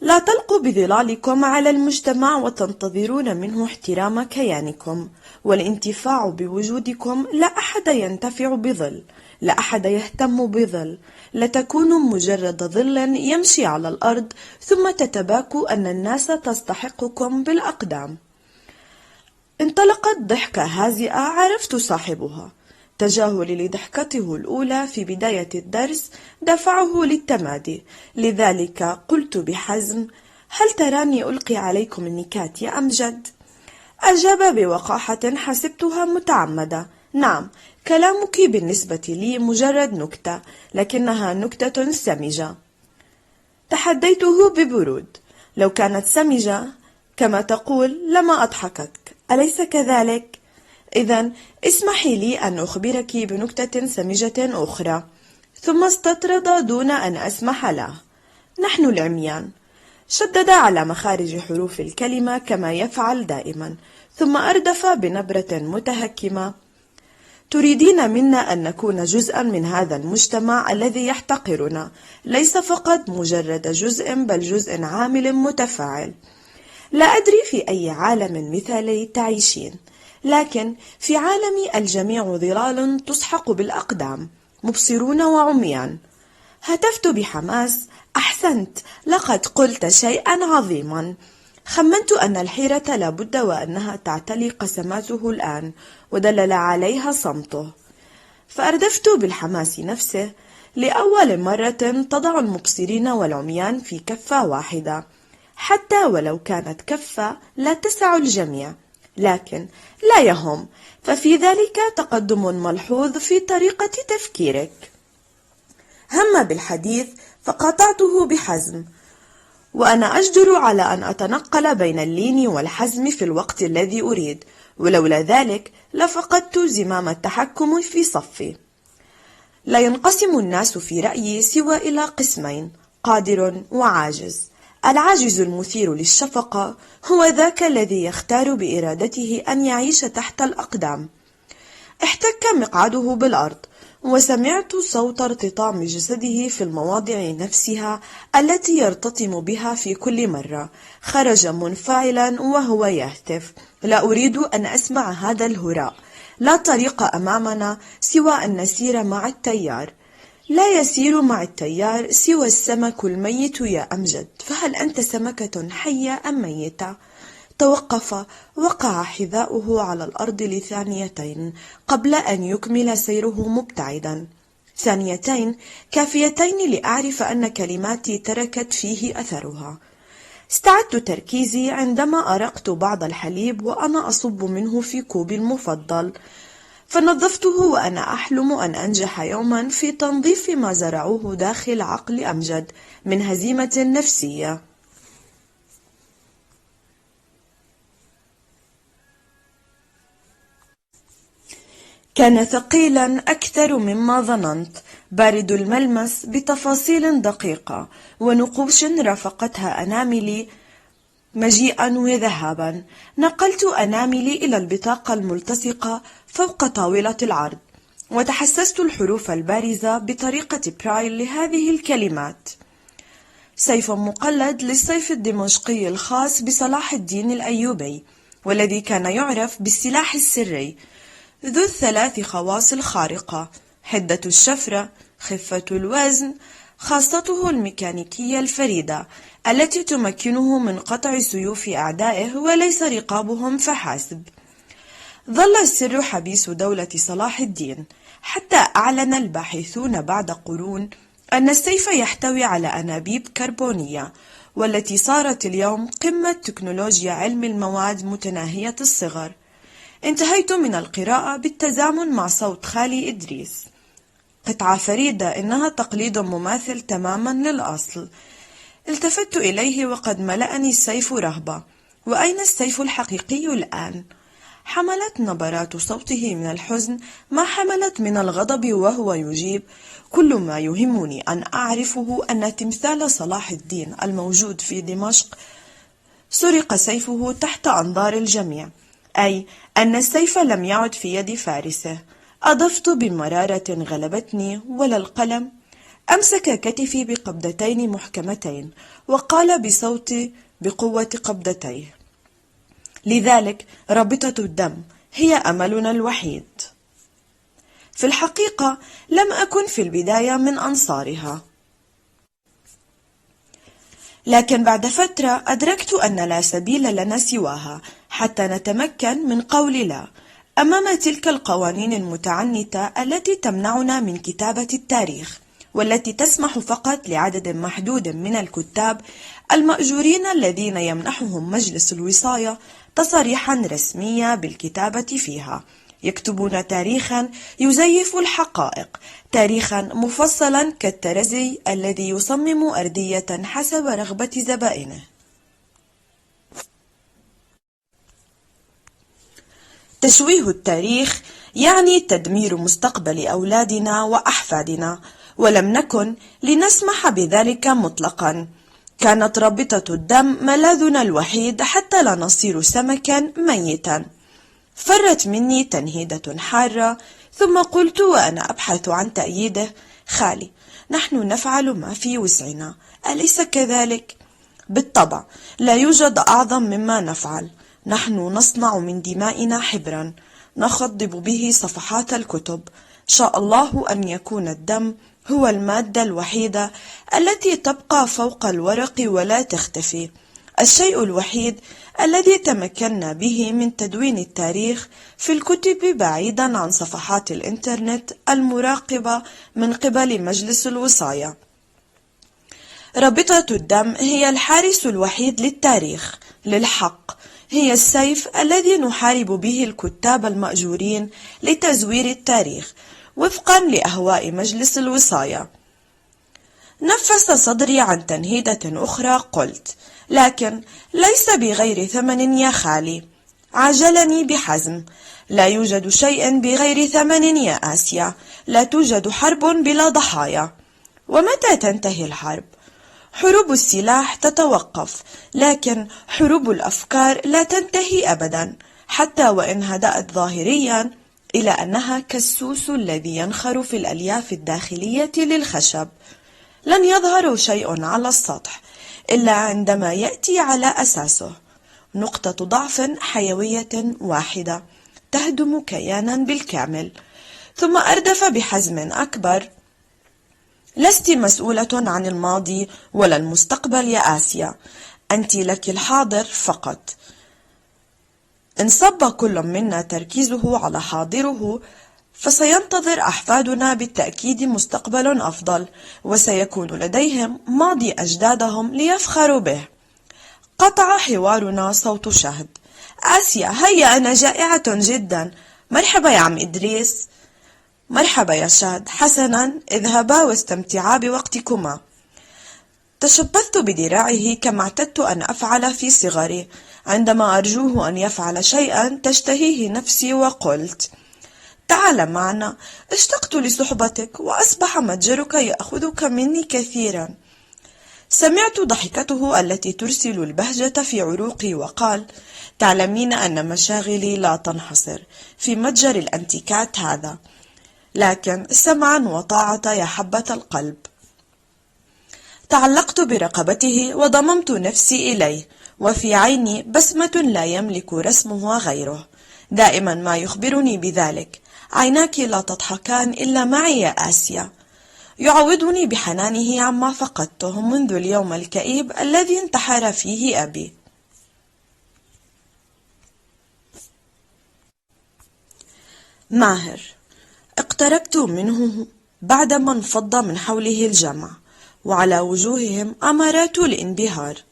A: لا تلقوا بظلالكم على المجتمع وتنتظرون منه احترام كيانكم والانتفاع بوجودكم. لا أحد ينتفع بظل، لا أحد يهتم بظل، لتكونوا مجرد ظل يمشي على الأرض ثم تتباكوا أن الناس تستحقكم بالأقدام. انطلقت ضحكة هازئة عرفت صاحبها. تجاهلي لضحكته الأولى في بداية الدرس دفعه للتمادي، لذلك قلت بحزم: هل تراني ألقي عليكم النكات يا أمجد؟ أجاب بوقاحة حسبتها متعمدة: نعم، كلامك بالنسبة لي مجرد نكتة، لكنها نكتة سمجة. تحديته ببرود: لو كانت سمجة كما تقول لما أضحكك، أليس كذلك؟ إذن اسمحي لي أن أخبرك بنكتة سمجة أخرى. ثم استطرد دون أن أسمح له: نحن العميان. شدد على مخارج حروف الكلمة كما يفعل دائما، ثم أردف بنبرة متهكمة: تريدين منا أن نكون جزءا من هذا المجتمع الذي يحتقرنا، ليس فقط مجرد جزء بل جزء عامل متفاعل. لا أدري في أي عالم مثالي تعيشين، لكن في عالمي الجميع ظلال تسحق بالأقدام، مبصرون وعميان. هتفت بحماس: أحسنت، لقد قلت شيئا عظيما. خمنت أن الحيرة لابد وأنها تعتلي قسماته الآن، ودلل عليها صمته. فأردفت بالحماس نفسه: لأول مرة تضع المبصرين والعميان في كفة واحدة، حتى ولو كانت كفة لا تسع الجميع، لكن لا يهم، ففي ذلك تقدم ملحوظ في طريقة تفكيرك. هم بالحديث فقاطعته بحزم: وأنا أجدر على أن أتنقل بين اللين والحزم في الوقت الذي أريد، ولولا ذلك لفقدت زمام التحكم في صفي. لا ينقسم الناس في رأيي سوى إلى قسمين: قادر وعاجز. العاجز المثير للشفقة هو ذاك الذي يختار بإرادته أن يعيش تحت الأقدام. احتك مقعده بالأرض، وسمعت صوت ارتطام جسده في المواضع نفسها التي يرتطم بها في كل مرة. خرج منفعلا وهو يهتف: لا أريد أن أسمع هذا الهراء، لا طريق أمامنا سوى أن نسير مع التيار. لا يسير مع التيار سوى السمك الميت يا أمجد، فهل أنت سمكة حية أم ميتة؟ توقف، وقع حذاؤه على الأرض لثانيتين قبل أن يكمل سيره مبتعدا. ثانيتين كافيتين لأعرف أن كلماتي تركت فيه أثرها. استعدت تركيزي عندما أرقت بعض الحليب وأنا أصب منه في كوبي المفضل، فنظفته وأنا أحلم أن أنجح يوما في تنظيف ما زرعوه داخل عقل أمجد من هزيمة نفسية. كان ثقيلا أكثر مما ظننت، بارد الملمس بتفاصيل دقيقة، ونقوش رافقتها أناملي مجيئا وذهابا. نقلت أناملي إلى البطاقة الملتصقة فوق طاولة العرض، وتحسست الحروف البارزة بطريقة برايل لهذه الكلمات: سيف مقلد للسيف الدمشقي الخاص بصلاح الدين الأيوبي، والذي كان يعرف بالسلاح السري، ذو الثلاث خواص الخارقة: حدة الشفرة، خفة الوزن، خاصته الميكانيكية الفريدة التي تمكنه من قطع سيوف أعدائه وليس رقابهم فحسب. ظل السر حبيس دولة صلاح الدين، حتى أعلن الباحثون بعد قرون أن السيف يحتوي على أنابيب كربونية، والتي صارت اليوم قمة تكنولوجيا علم المواد متناهية الصغر. انتهيت من القراءة بالتزامن مع صوت خالي إدريس: قطعة فريدة، إنها تقليد مماثل تماما للأصل. التفت إليه وقد ملأني السيف رهبة. وأين السيف الحقيقي الآن؟ حملت نبرات صوته من الحزن ما حملت من الغضب وهو يجيب: كل ما يهمني أن أعرفه أن تمثال صلاح الدين الموجود في دمشق سرق سيفه تحت أنظار الجميع، أي أن السيف لم يعد في يد فارسه. أضفت بمرارة غلبتني: ولا القلم؟ أمسك كتفي بقبضتين محكمتين وقال بصوت بقوة قبضتيه: لذلك رابطة الدم هي أملنا الوحيد. في الحقيقة لم أكن في البداية من أنصارها، لكن بعد فترة أدركت أن لا سبيل لنا سواها حتى نتمكن من قول لا أمام تلك القوانين المتعنتة التي تمنعنا من كتابة التاريخ، والتي تسمح فقط لعدد محدود من الكتاب المأجورين الذين يمنحهم مجلس الوصاية تصاريحا رسمية بالكتابة فيها. يكتبون تاريخا يزيف الحقائق، تاريخا مفصلا كالترزي الذي يصمم أردية حسب رغبة زبائنه. تشويه التاريخ يعني تدمير مستقبل أولادنا وأحفادنا، ولم نكن لنسمح بذلك مطلقا. كانت رابطة الدم ملاذنا الوحيد حتى لا نصير سمكا ميتا. فرت مني تنهيدة حارة، ثم قلت وأنا أبحث عن تأييده: خالي، نحن نفعل ما في وسعنا، أليس كذلك؟ بالطبع، لا يوجد أعظم مما نفعل. نحن نصنع من دمائنا حبرا نخضب به صفحات الكتب. شاء الله أن يكون الدم هو المادة الوحيدة التي تبقى فوق الورق ولا تختفي، الشيء الوحيد الذي تمكنا به من تدوين التاريخ في الكتب بعيدا عن صفحات الإنترنت المراقبة من قبل مجلس الوصاية. رابطة الدم هي الحارس الوحيد للتاريخ، للحق، هي السيف الذي نحارب به الكتاب المأجورين لتزوير التاريخ وفقا لأهواء مجلس الوصاية. نفس صدري عن تنهيدة أخرى. قلت: لكن ليس بغير ثمن يا خالي. عجلني بحزم: لا يوجد شيء بغير ثمن يا آسيا، لا توجد حرب بلا ضحايا. ومتى تنتهي الحرب؟ حروب السلاح تتوقف، لكن حروب الأفكار لا تنتهي أبدا، حتى وإن هدأت ظاهريا، إلى أنها كالسوس الذي ينخر في الألياف الداخلية للخشب. لن يظهر شيء على السطح إلا عندما يأتي على أساسه نقطة ضعف حيوية واحدة تهدم كيانا بالكامل. ثم أردف بحزم أكبر: لست مسؤولة عن الماضي ولا المستقبل يا آسيا، أنت لك الحاضر فقط. إن صب كل منا تركيزه على حاضره فسينتظر أحفادنا بالتأكيد مستقبل أفضل، وسيكون لديهم ماضي أجدادهم ليفخروا به. قطع حوارنا صوت شهد: آسيا، هيا، أنا جائعة جدا. مرحبا يا عم إدريس. مرحبا يا شهد. حسنا، اذهبا واستمتعا بوقتكما. تشبثت بذراعه كما اعتدت أن أفعل في صغري عندما أرجوه أن يفعل شيئا تشتهيه نفسي، وقلت: تعال معنا، اشتقت لصحبتك وأصبح متجرك يأخذك مني كثيرا. سمعت ضحكته التي ترسل البهجة في عروقي، وقال: تعلمين أن مشاغلي لا تنحصر في متجر الأنتيكات هذا، لكن سمعا وطاعة يا حبة القلب. تعلقت برقبته وضممت نفسي إليه، وفي عيني بسمة لا يملك رسمها غيره. دائما ما يخبرني بذلك: عيناك لا تضحكان إلا معي يا آسيا. يعوضني بحنانه عما فقدته منذ اليوم الكئيب الذي انتحر فيه أبي. ماهر. اقتربت منه بعدما انفض من حوله الجمع، وعلى وجوههم أمارات الانبهار.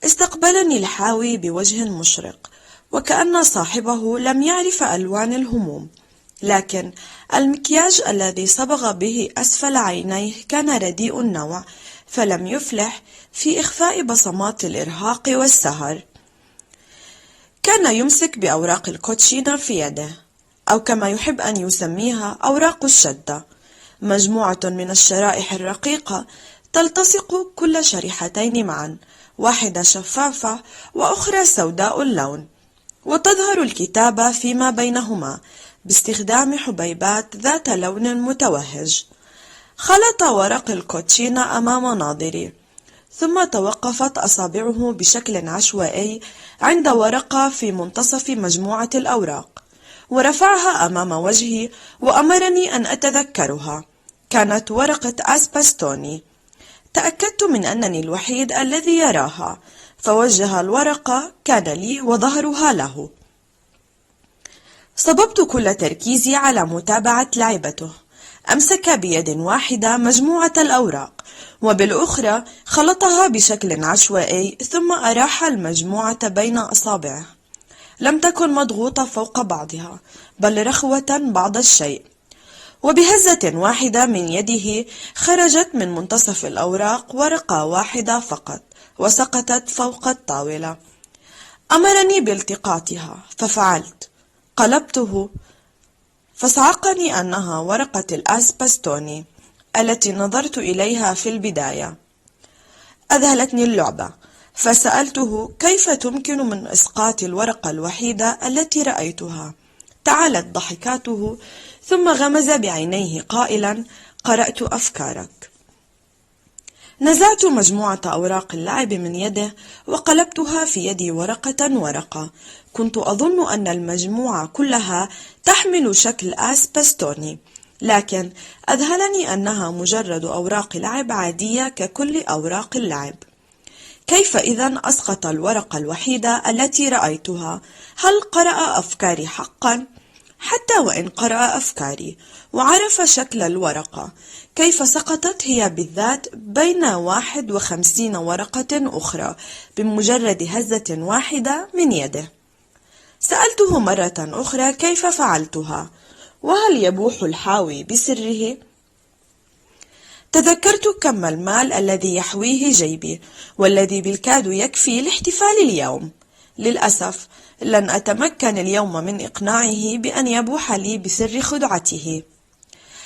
A: استقبلني الحاوي بوجه مشرق، وكأن صاحبه لم يعرف ألوان الهموم، لكن المكياج الذي صبغ به أسفل عينيه كان رديء النوع، فلم يفلح في إخفاء بصمات الإرهاق والسهر. كان يمسك بأوراق الكوتشينة في يده، أو كما يحب أن يسميها أوراق الشدة، مجموعة من الشرائح الرقيقة تلتصق كل شريحتين معا، واحدة شفافة وأخرى سوداء اللون، وتظهر الكتابة فيما بينهما باستخدام حبيبات ذات لون متوهج. خلط ورق الكوتشينة أمام ناظري، ثم توقفت أصابعه بشكل عشوائي عند ورقة في منتصف مجموعة الأوراق، ورفعها أمام وجهي وأمرني أن أتذكرها. كانت ورقة أسبستوني. تأكدت من أنني الوحيد الذي يراها، فوجه الورقة كان لي وظهرها له. صببت كل تركيزي على متابعة لعبته. أمسك بيد واحدة مجموعة الأوراق، وبالأخرى خلطها بشكل عشوائي، ثم أراح المجموعة بين أصابعه. لم تكن مضغوطة فوق بعضها، بل رخوة بعض الشيء. وبهزة واحدة من يده خرجت من منتصف الأوراق ورقة واحدة فقط، وسقطت فوق الطاولة. أمرني بالتقاطها، ففعلت. قلبته، فصعقني أنها ورقة الأسبستوني التي نظرت إليها في البداية. أذهلتني اللعبة، فسألته كيف تمكن من إسقاط الورقة الوحيدة التي رأيتها. تعالت ضحكاته، ثم غمز بعينيه قائلا: قرأت أفكارك. نزعت مجموعة أوراق اللعب من يده وقلبتها في يدي ورقة ورقة. كنت أظن أن المجموعة كلها تحمل شكل أسبستوني، لكن أذهلني أنها مجرد أوراق لعب عادية ككل أوراق اللعب. كيف إذن أسقط الورقة الوحيدة التي رأيتها؟ هل قرأ أفكاري حقا؟ حتى وإن قرأ أفكاري وعرف شكل الورقة، كيف سقطت هي بالذات بين 51 ورقة أخرى بمجرد هزة واحدة من يده؟ سألته مرة أخرى كيف فعلتها، وهل يبوح الحاوي بسره؟ تذكرت كم المال الذي يحويه جيبي، والذي بالكاد يكفي لاحتفال اليوم. للأسف لن أتمكن اليوم من إقناعه بأن يبوح لي بسر خدعته.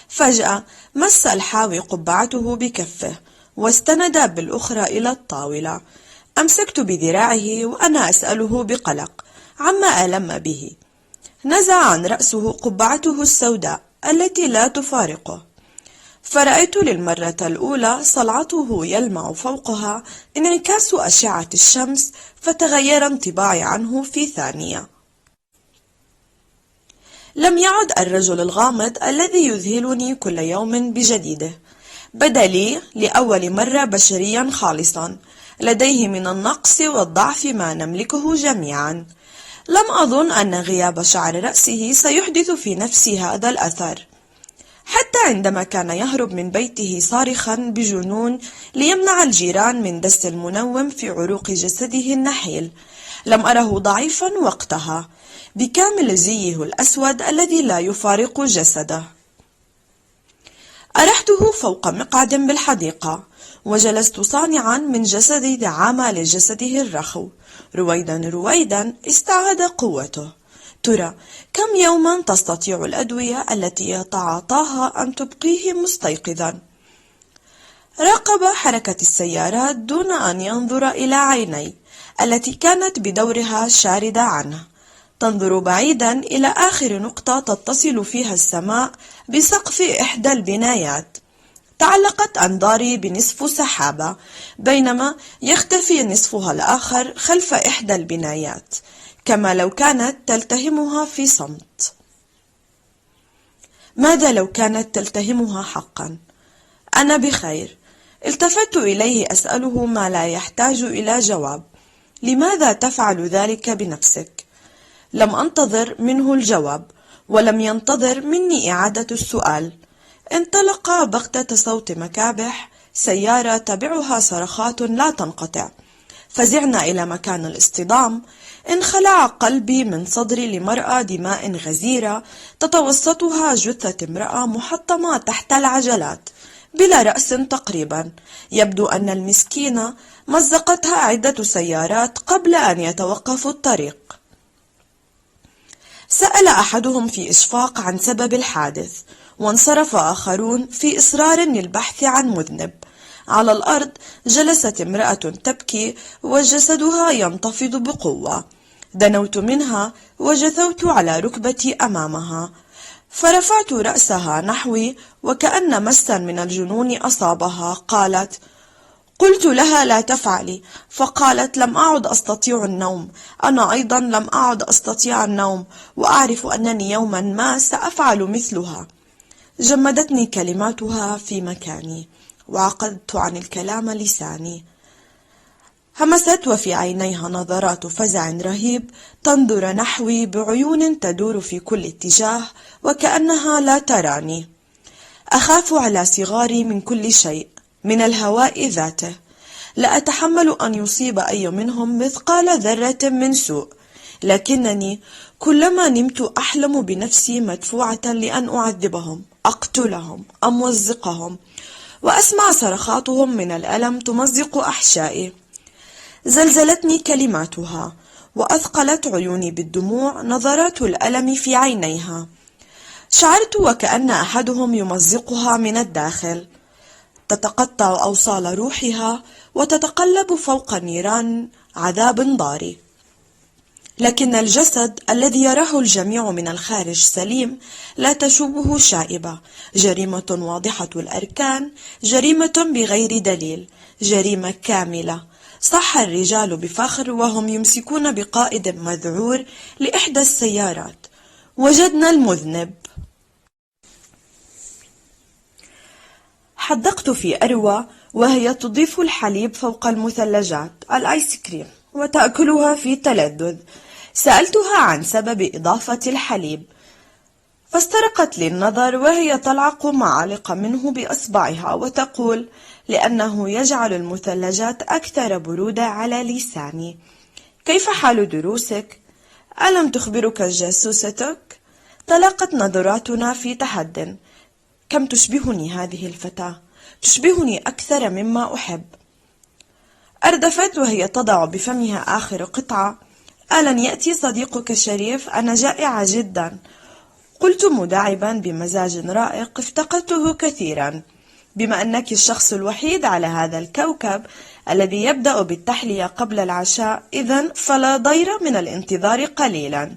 A: فجأة مس الحاوي قبعته بكفه، واستند بالأخرى إلى الطاولة. أمسكت بذراعه وأنا أسأله بقلق عما ألم به. نزع عن رأسه قبعته السوداء التي لا تفارقه، فرأيت للمرة الأولى صلعته يلمع فوقها انعكاس أشعة الشمس، فتغير انطباعي عنه في ثانية. لم يعد الرجل الغامض الذي يذهلني كل يوم بجديده. بدا لي لأول مرة بشريا خالصا، لديه من النقص والضعف ما نملكه جميعا. لم أظن أن غياب شعر رأسه سيحدث في نفسي هذا الأثر، حتى عندما كان يهرب من بيته صارخا بجنون ليمنع الجيران من دس المنوم في عروق جسده النحيل. لم أره ضعيفا وقتها، بكامل زيه الأسود الذي لا يفارق جسده. أرحته فوق مقعد بالحديقة، وجلست صانعا من جسدي دعامة لجسده الرخو. رويدا استعاد قوته. ترى كم يوما تستطيع الأدوية التي يتعاطاها أن تبقيه مستيقظا؟ راقب حركة السيارات دون أن ينظر إلى عيني التي كانت بدورها شاردة عنه، تنظر بعيدا إلى آخر نقطة تتصل فيها السماء بسقف إحدى البنايات. تعلقت أنظاري بنصف سحابة، بينما يختفي نصفها الآخر خلف إحدى البنايات، كما لو كانت تلتهمها في صمت. ماذا لو كانت تلتهمها حقا؟ أنا بخير. التفت إليه أسأله ما لا يحتاج إلى جواب. لماذا تفعل ذلك بنفسك؟ لم أنتظر منه الجواب، ولم ينتظر مني إعادة السؤال. انطلق بغتة صوت مكابح سيارة تبعها صرخات لا تنقطع. فزعنا إلى مكان الاصطدام. انخلع قلبي من صدري لمرأى دماء غزيرة تتوسطها جثة امرأة محطمة تحت العجلات بلا رأس تقريبا. يبدو أن المسكينة مزقتها عدة سيارات قبل أن يتوقف الطريق. سأل أحدهم في إشفاق عن سبب الحادث، وانصرف آخرون في إصرار للبحث عن مذنب. على الأرض جلست امرأة تبكي وجسدها ينتفض بقوة. دنوت منها وجثوت على ركبتي أمامها، فرفعت رأسها نحوي وكأن مسا من الجنون أصابها. قالت: قلت لها لا تفعلي، فقالت: لم أعد أستطيع النوم. أنا أيضا لم أعد أستطيع النوم، وأعرف أنني يوما ما سأفعل مثلها. جمدتني كلماتها في مكاني، وعقدت عن الكلام لساني. همست وفي عينيها نظرات فزع رهيب، تنظر نحوي بعيون تدور في كل اتجاه وكأنها لا تراني. أخاف على صغاري من كل شيء، من الهواء ذاته. لا أتحمل أن يصيب أي منهم مثقال ذرة من سوء، لكنني كلما نمت أحلم بنفسي مدفوعة لأن أعذبهم، أقتلهم، أمزقهم، وأسمع صرخاتهم من الألم تمزق أحشائي. زلزلتني كلماتها، وأثقلت عيوني بالدموع نظرات الألم في عينيها. شعرت وكأن أحدهم يمزقها من الداخل، تتقطع أوصال روحها وتتقلب فوق نيران عذاب ضاري. لكن الجسد الذي يراه الجميع من الخارج سليم لا تشوبه شائبة، جريمة واضحة الأركان، جريمة بغير دليل، جريمة كاملة. صح الرجال بفخر وهم يمسكون بقائد مذعور لإحدى السيارات: وجدنا المذنب. حدقت في أروى وهي تضيف الحليب فوق المثلجات الآيس كريم وتأكلها في تلذذ. سألتها عن سبب إضافة الحليب، فاسترقت لي النظر وهي تلعق معالق منه بأصبعها وتقول: لأنه يجعل المثلجات أكثر برودة على لساني. كيف حال دروسك؟ ألم تخبرك جاسوستك؟ تلاقت نظراتنا في تحد. كم تشبهني هذه الفتاة، تشبهني أكثر مما أحب. أردفت وهي تضع بفمها آخر قطعة: ألن يأتي صديقك شريف؟ أنا جائعة جدا. قلت مداعبا بمزاج رائق: افتقدته كثيرا. بما أنك الشخص الوحيد على هذا الكوكب الذي يبدأ بالتحلية قبل العشاء، إذن فلا ضير من الانتظار قليلا.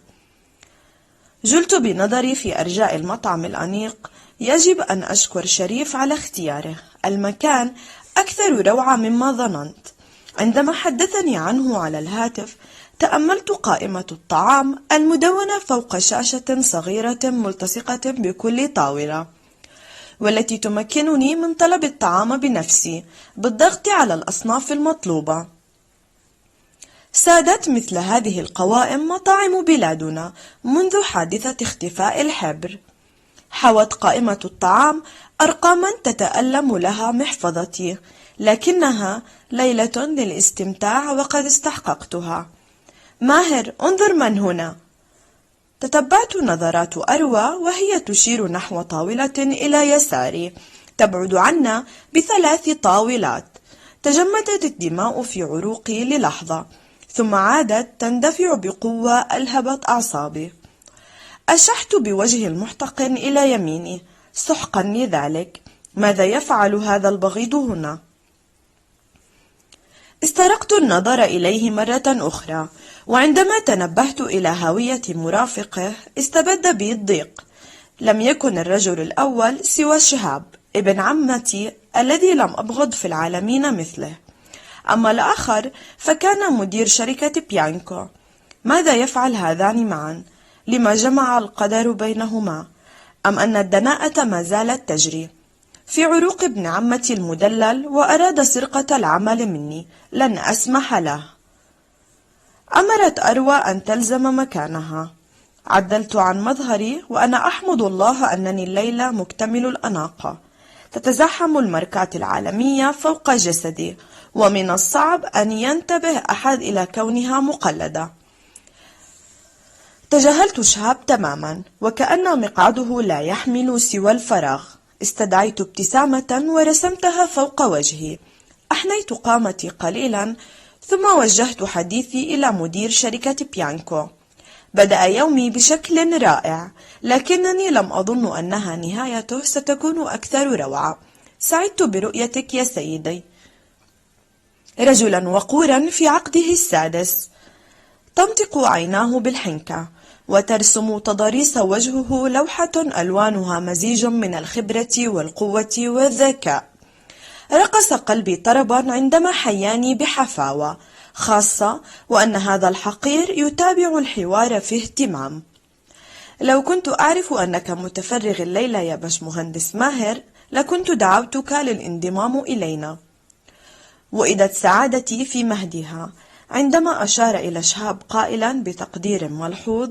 A: جلت بنظري في أرجاء المطعم الأنيق. يجب أن أشكر شريف على اختياره، المكان أكثر روعة مما ظننت. عندما حدثني عنه على الهاتف تأملت قائمة الطعام المدونة فوق شاشة صغيرة ملتصقة بكل طاولة، والتي تمكنني من طلب الطعام بنفسي بالضغط على الأصناف المطلوبة. سادت مثل هذه القوائم مطاعم بلادنا منذ حادثة اختفاء الحبر. حوت قائمة الطعام أرقاما تتألم لها محفظتي، لكنها ليلة للاستمتاع وقد استحققتها. ماهر، انظر من هنا. تتبعت نظرات أروى وهي تشير نحو طاولة إلى يساري تبعد عنا ب3 طاولات. تجمدت الدماء في عروقي للحظة، ثم عادت تندفع بقوة ألهبت أعصابي. أشحت بوجه المحتقن إلى يميني، سحقا لذلك. ماذا يفعل هذا البغيض هنا؟ استرقت النظر إليه مرة أخرى، وعندما تنبهت إلى هوية مرافقه استبد بي الضيق. لم يكن الرجل الأول سوى شهاب ابن عمتي الذي لم أبغض في العالمين مثله، أما الآخر فكان مدير شركة بيانكو. ماذا يفعل هذان معا؟ لما جمع القدر بينهما؟ أم أن الدناءة ما زالت تجري في عروق ابن عمتي المدلل وأراد سرقة العمل مني؟ لن أسمح له. أمرت أروى أن تلزم مكانها. عدلت عن مظهري وأنا أحمد الله أنني الليلة مكتمل الأناقة. تتزحم الماركات العالمية فوق جسدي، ومن الصعب أن ينتبه أحد إلى كونها مقلدة. تجاهلت شهاب تماما وكأن مقعده لا يحمل سوى الفراغ. استدعيت ابتسامة ورسمتها فوق وجهي. أحنيت قامتي قليلا ثم وجهت حديثي إلى مدير شركة بيانكو. بدأ يومي بشكل رائع، لكنني لم أظن أنها نهايته ستكون أكثر روعة. سعدت برؤيتك يا سيدي. رجلا وقورا في عقده السادس، تنطق عيناه بالحنكة، وترسم تضاريس وجهه لوحة ألوانها مزيج من الخبرة والقوة والذكاء. رقص قلبي طربا عندما حياني بحفاوة، خاصة وأن هذا الحقير يتابع الحوار في اهتمام. لو كنت أعرف أنك متفرغ الليلة يا باشمهندس ماهر لكنت دعوتك للانضمام إلينا. وإذا سعادتي في مهدها عندما أشار إلى شهاب قائلا بتقدير ملحوظ: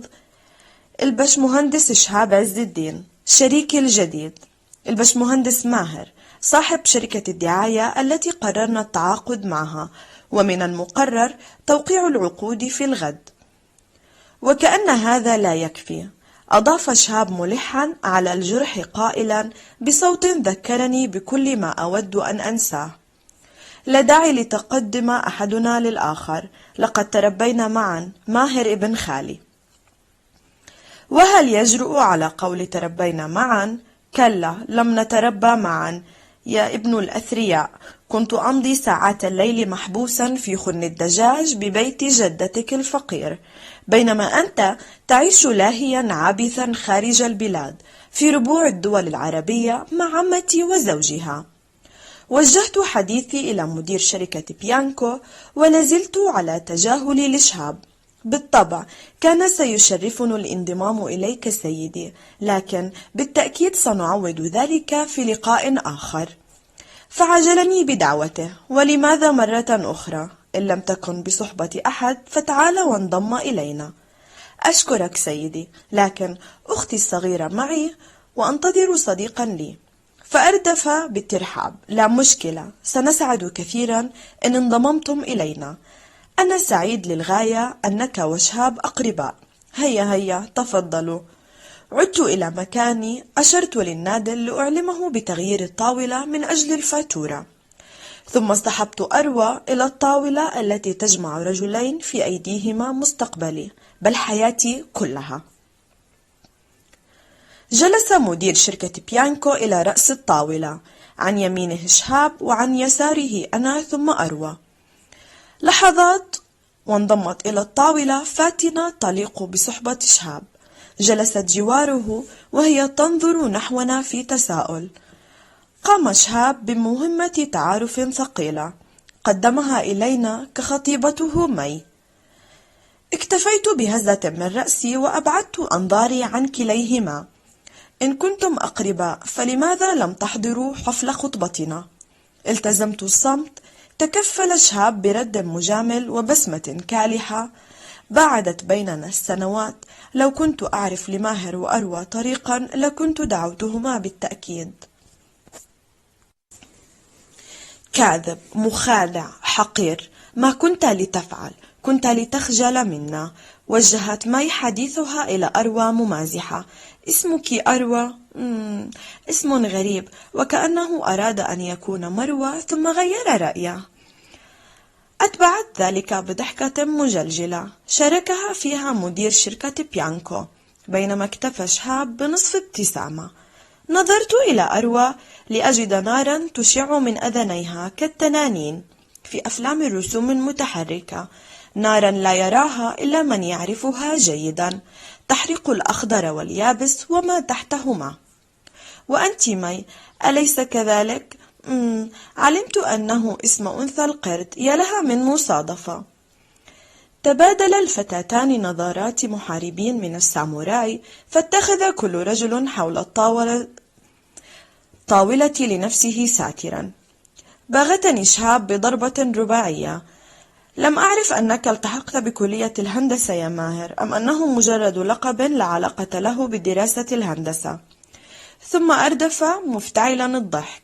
A: الباشمهندس شهاب عز الدين شريكي الجديد، الباشمهندس ماهر صاحب شركة الدعاية التي قررنا التعاقد معها، ومن المقرر توقيع العقود في الغد. وكأن هذا لا يكفي، أضاف شهاب ملحا على الجرح قائلا بصوت ذكرني بكل ما أود أن أنساه: لا داعي لتقدم أحدنا للآخر، لقد تربينا معا ماهر ابن خالي. وهل يجرؤ على قول تربينا معا؟ كلا، لم نتربى معا يا ابن الأثرياء. كنت أمضي ساعات الليل محبوسا في خن الدجاج ببيت جدتك الفقير، بينما أنت تعيش لاهيا عابثا خارج البلاد في ربوع الدول العربية مع عمتي وزوجها. وجهت حديثي إلى مدير شركة بيانكو ولازلت على تجاهلي لشهاب. بالطبع كان سيشرفني الانضمام إليك سيدي، لكن بالتأكيد سنعوض ذلك في لقاء آخر. فعجلني بدعوته، ولماذا مرة أخرى؟ إن لم تكن بصحبة أحد فتعال وانضم إلينا. أشكرك سيدي، لكن أختي الصغيرة معي وأنتظر صديقا لي. فأردف بالترحاب: لا مشكلة، سنسعد كثيرا إن انضممتم إلينا. أنا سعيد للغاية أنك وشهاب أقرباء. هيا هيا تفضلوا. عدت إلى مكاني، أشرت للنادل لأعلمه بتغيير الطاولة من أجل الفاتورة، ثم اصطحبت أروى إلى الطاولة التي تجمع رجلين في أيديهما مستقبلي، بل حياتي كلها. جلس مدير شركة بيانكو إلى رأس الطاولة، عن يمينه شهاب وعن يساره أنا ثم أروى. لحظات وانضمت إلى الطاولة فاتنة تليق بصحبة شهاب، جلست جواره وهي تنظر نحونا في تساؤل. قام شهاب بمهمة تعارف ثقيلة قدمها إلينا كخطيبته مي. اكتفيت بهزة من رأسي وأبعدت أنظاري عن كليهما. إن كنتم أقرباء فلماذا لم تحضروا حفل خطبتنا؟ التزمت الصمت. تكفل شهاب برد مجامل وبسمة كالحة: بعدت بيننا السنوات، لو كنت أعرف لماهر وأروى طريقا لكنت دعوتهما بالتأكيد. كاذب، مخادع، حقير، ما كنت لتفعل، كنت لتخجل منا. وجهت مي حديثها إلى أروى ممازحة: اسمك أروى؟ اسم غريب، وكأنه أراد أن يكون مروى ثم غير رأيه. أتبعت ذلك بضحكة مجلجلة شاركها فيها مدير شركة بيانكو، بينما اكتفى شهاب بنصف ابتسامة. نظرت إلى أروى لأجد نارا تشع من أذنيها كالتنانين في أفلام الرسوم المتحركة، نارا لا يراها إلا من يعرفها جيدا، تحرق الأخضر واليابس وما تحتهما. وأنت مي، أليس كذلك؟ علمت أنه اسم أنثى القرد، يا لها من مصادفة. تبادل الفتاتان نظرات محاربين من الساموراي، فاتخذ كل رجل حول الطاولة لنفسه ساترا. باغتني شهاب بضربة رباعية: لم أعرف أنك التحقت بكلية الهندسة يا ماهر، أم أنه مجرد لقب لا علاقة له بدراسة الهندسة. ثم أردف مفتعلا الضحك: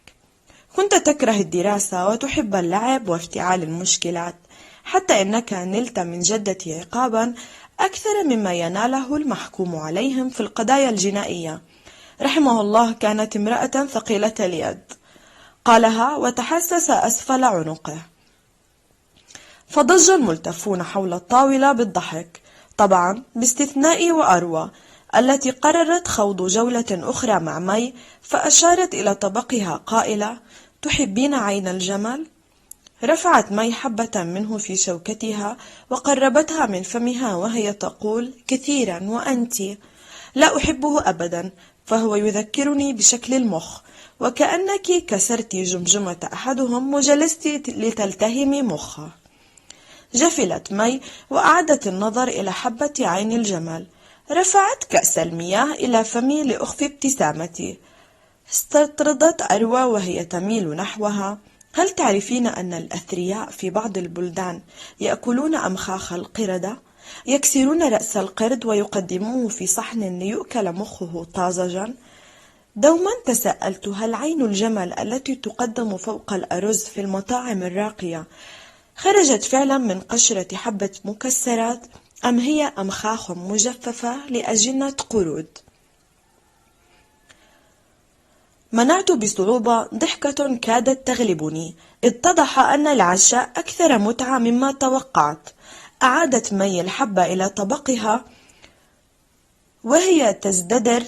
A: كنت تكره الدراسة وتحب اللعب وافتعال المشكلات، حتى إنك نلت من جدتي عقابا أكثر مما يناله المحكوم عليهم في القضايا الجنائية. رحمه الله، كانت امرأة ثقيلة اليد. قالها وتحسس أسفل عنقه. فضج الملتفون حول الطاولة بالضحك. طبعا باستثناء وأروى التي قررت خوض جولة أخرى مع مي، فأشارت إلى طبقها قائلة: تحبين عين الجمل؟ رفعت مي حبة منه في شوكتها وقربتها من فمها وهي تقول: كثيرا، وأنت؟ لا أحبه أبدا، فهو يذكرني بشكل المخ، وكأنك كسرت جمجمة أحدهم وجلست لتلتهمي مخه. جفلت مي وأعادت النظر إلى حبة عين الجمل. رفعت كأس المياه إلى فمي لأخفي ابتسامتي. استطردت أروى وهي تميل نحوها: هل تعرفين أن الأثرياء في بعض البلدان يأكلون أمخاخ القردة؟ يكسرون رأس القرد ويقدموه في صحن ليؤكل مخه طازجا. دوما تساءلت: هل عين الجمل التي تقدم فوق الأرز في المطاعم الراقية خرجت فعلا من قشرة حبة مكسرات، أم هي أمخاخ مجففة لأجنة قرود؟ منعت بصعوبة ضحكة كادت تغلبني. اتضح أن العشاء أكثر متعة مما توقعت. أعادت مي الحبة إلى طبقها وهي تزددر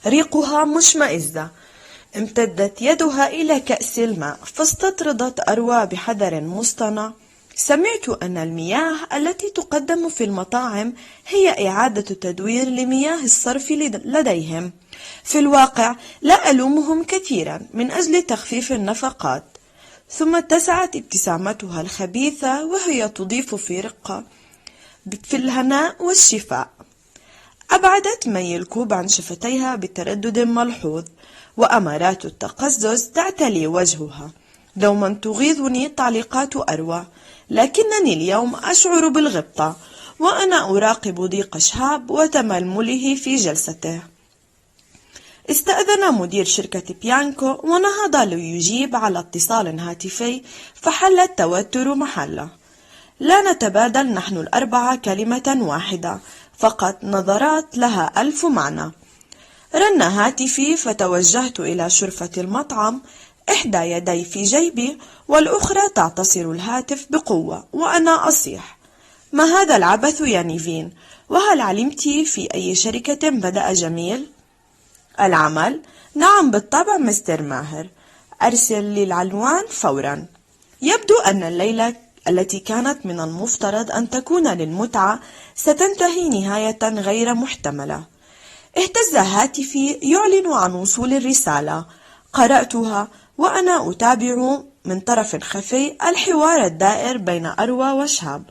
A: ريقها مشمئزة. امتدت يدها إلى كأس الماء، فاستطردت أروى بحذر مصطنع: سمعت أن المياه التي تقدم في المطاعم هي إعادة تدوير لمياه الصرف لديهم. في الواقع لا ألومهم كثيرا من أجل تخفيف النفقات. ثم اتسعت ابتسامتها الخبيثة وهي تضيف في رقة: في الهناء والشفاء. أبعدت مي الكوب عن شفتيها بتردد ملحوظ، وأمارات التقزز تعتلي وجهها. دوما تغيظني تعليقات أروى، لكنني اليوم أشعر بالغبطة وأنا أراقب ضيق شهاب وتململه في جلسته. استأذن مدير شركة بيانكو ونهض ليجيب على اتصال هاتفي، فحل التوتر محله. لا نتبادل نحن الأربعة كلمة واحدة، فقط نظرات لها 1000 معنى. رن هاتفي فتوجهت إلى شرفة المطعم، إحدى يدي في جيبي والأخرى تعتصر الهاتف بقوة وأنا أصيح: ما هذا العبث يا نيفين؟ وهل علمت في أي شركة بدأ جميل؟ العمل؟ نعم بالطبع مستر ماهر، أرسل لي العنوان فورا. يبدو أن الليلة التي كانت من المفترض أن تكون للمتعة ستنتهي نهاية غير محتملة. اهتز هاتفي يعلن عن وصول الرسالة. قرأتها وأنا أتابع من طرف خفي الحوار الدائر بين أروى وشهاب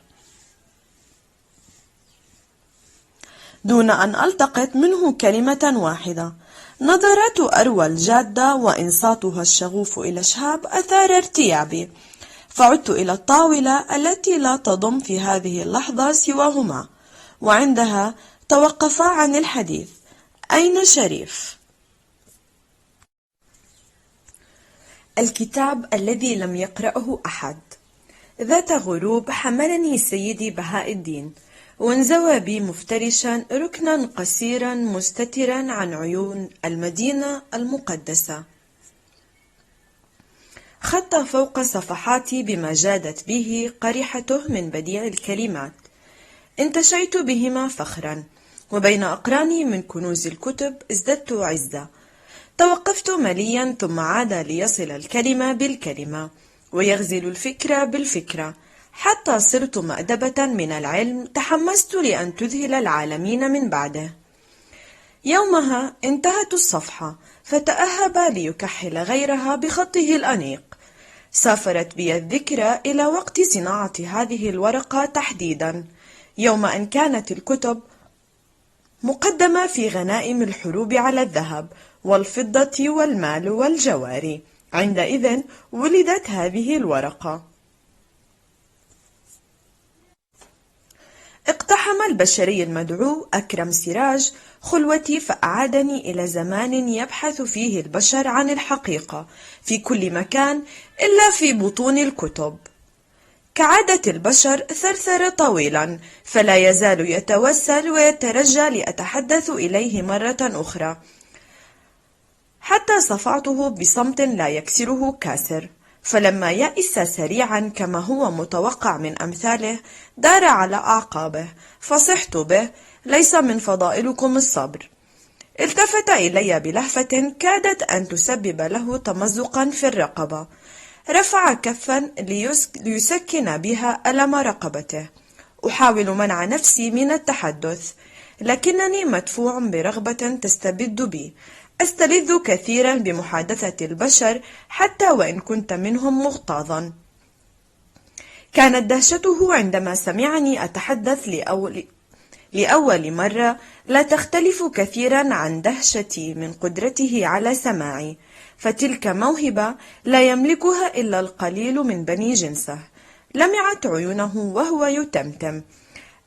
A: دون أن ألتقط منه كلمة واحدة. نظرات أروى الجادة وإنصاتها الشغوف إلى شهاب أثار ارتيابي، فعدت إلى الطاولة التي لا تضم في هذه اللحظة سواهما، وعندها توقفا عن الحديث. أين شريف؟ الكتاب الذي لم يقرأه أحد. ذات غروب حملني سيدي بهاء الدين وانزوى بي مفترشا ركنا قصيرا مستترا عن عيون المدينة المقدسة. خط فوق صفحاتي بما جادت به قريحته من بديع الكلمات. انتشيت بهما فخرا، وبين أقراني من كنوز الكتب ازددت عزة. توقفت مليا ثم عاد ليصل الكلمة بالكلمة ويغزل الفكرة بالفكرة، حتى صرت مأدبة من العلم تحمست لأن تذهل العالمين من بعده. يومها انتهت الصفحة، فتأهب ليكحل غيرها بخطه الأنيق. سافرت بي الذكرى إلى وقت صناعة هذه الورقة تحديدا، يوم أن كانت الكتب مقدمة في غنائم الحروب على الذهب والفضة والمال والجواري. عندئذ ولدت هذه الورقة. اقتحم البشري المدعو أكرم سراج خلوتي، فأعادني إلى زمان يبحث فيه البشر عن الحقيقة في كل مكان إلا في بطون الكتب. كعادة البشر ثرثر طويلا، فلا يزال يتوسل ويترجى لأتحدث إليه مرة أخرى، حتى صفعته بصمت لا يكسره كاسر، فلما يئس سريعا كما هو متوقع من أمثاله دار على أعقابه، فصحت به: ليس من فضائلكم الصبر. التفت إلي بلهفة كادت أن تسبب له تمزقا في الرقبة، رفع كفا ليسكن بها ألم رقبته. أحاول منع نفسي من التحدث، لكنني مدفوع برغبة تستبد بي. أستلذ كثيرا بمحادثة البشر حتى وإن كنت منهم مغتاظا. كانت دهشته عندما سمعني أتحدث لأول مرة لا تختلف كثيرا عن دهشتي من قدرته على سماعي، فتلك موهبة لا يملكها إلا القليل من بني جنسه. لمعت عيونه وهو يتمتم: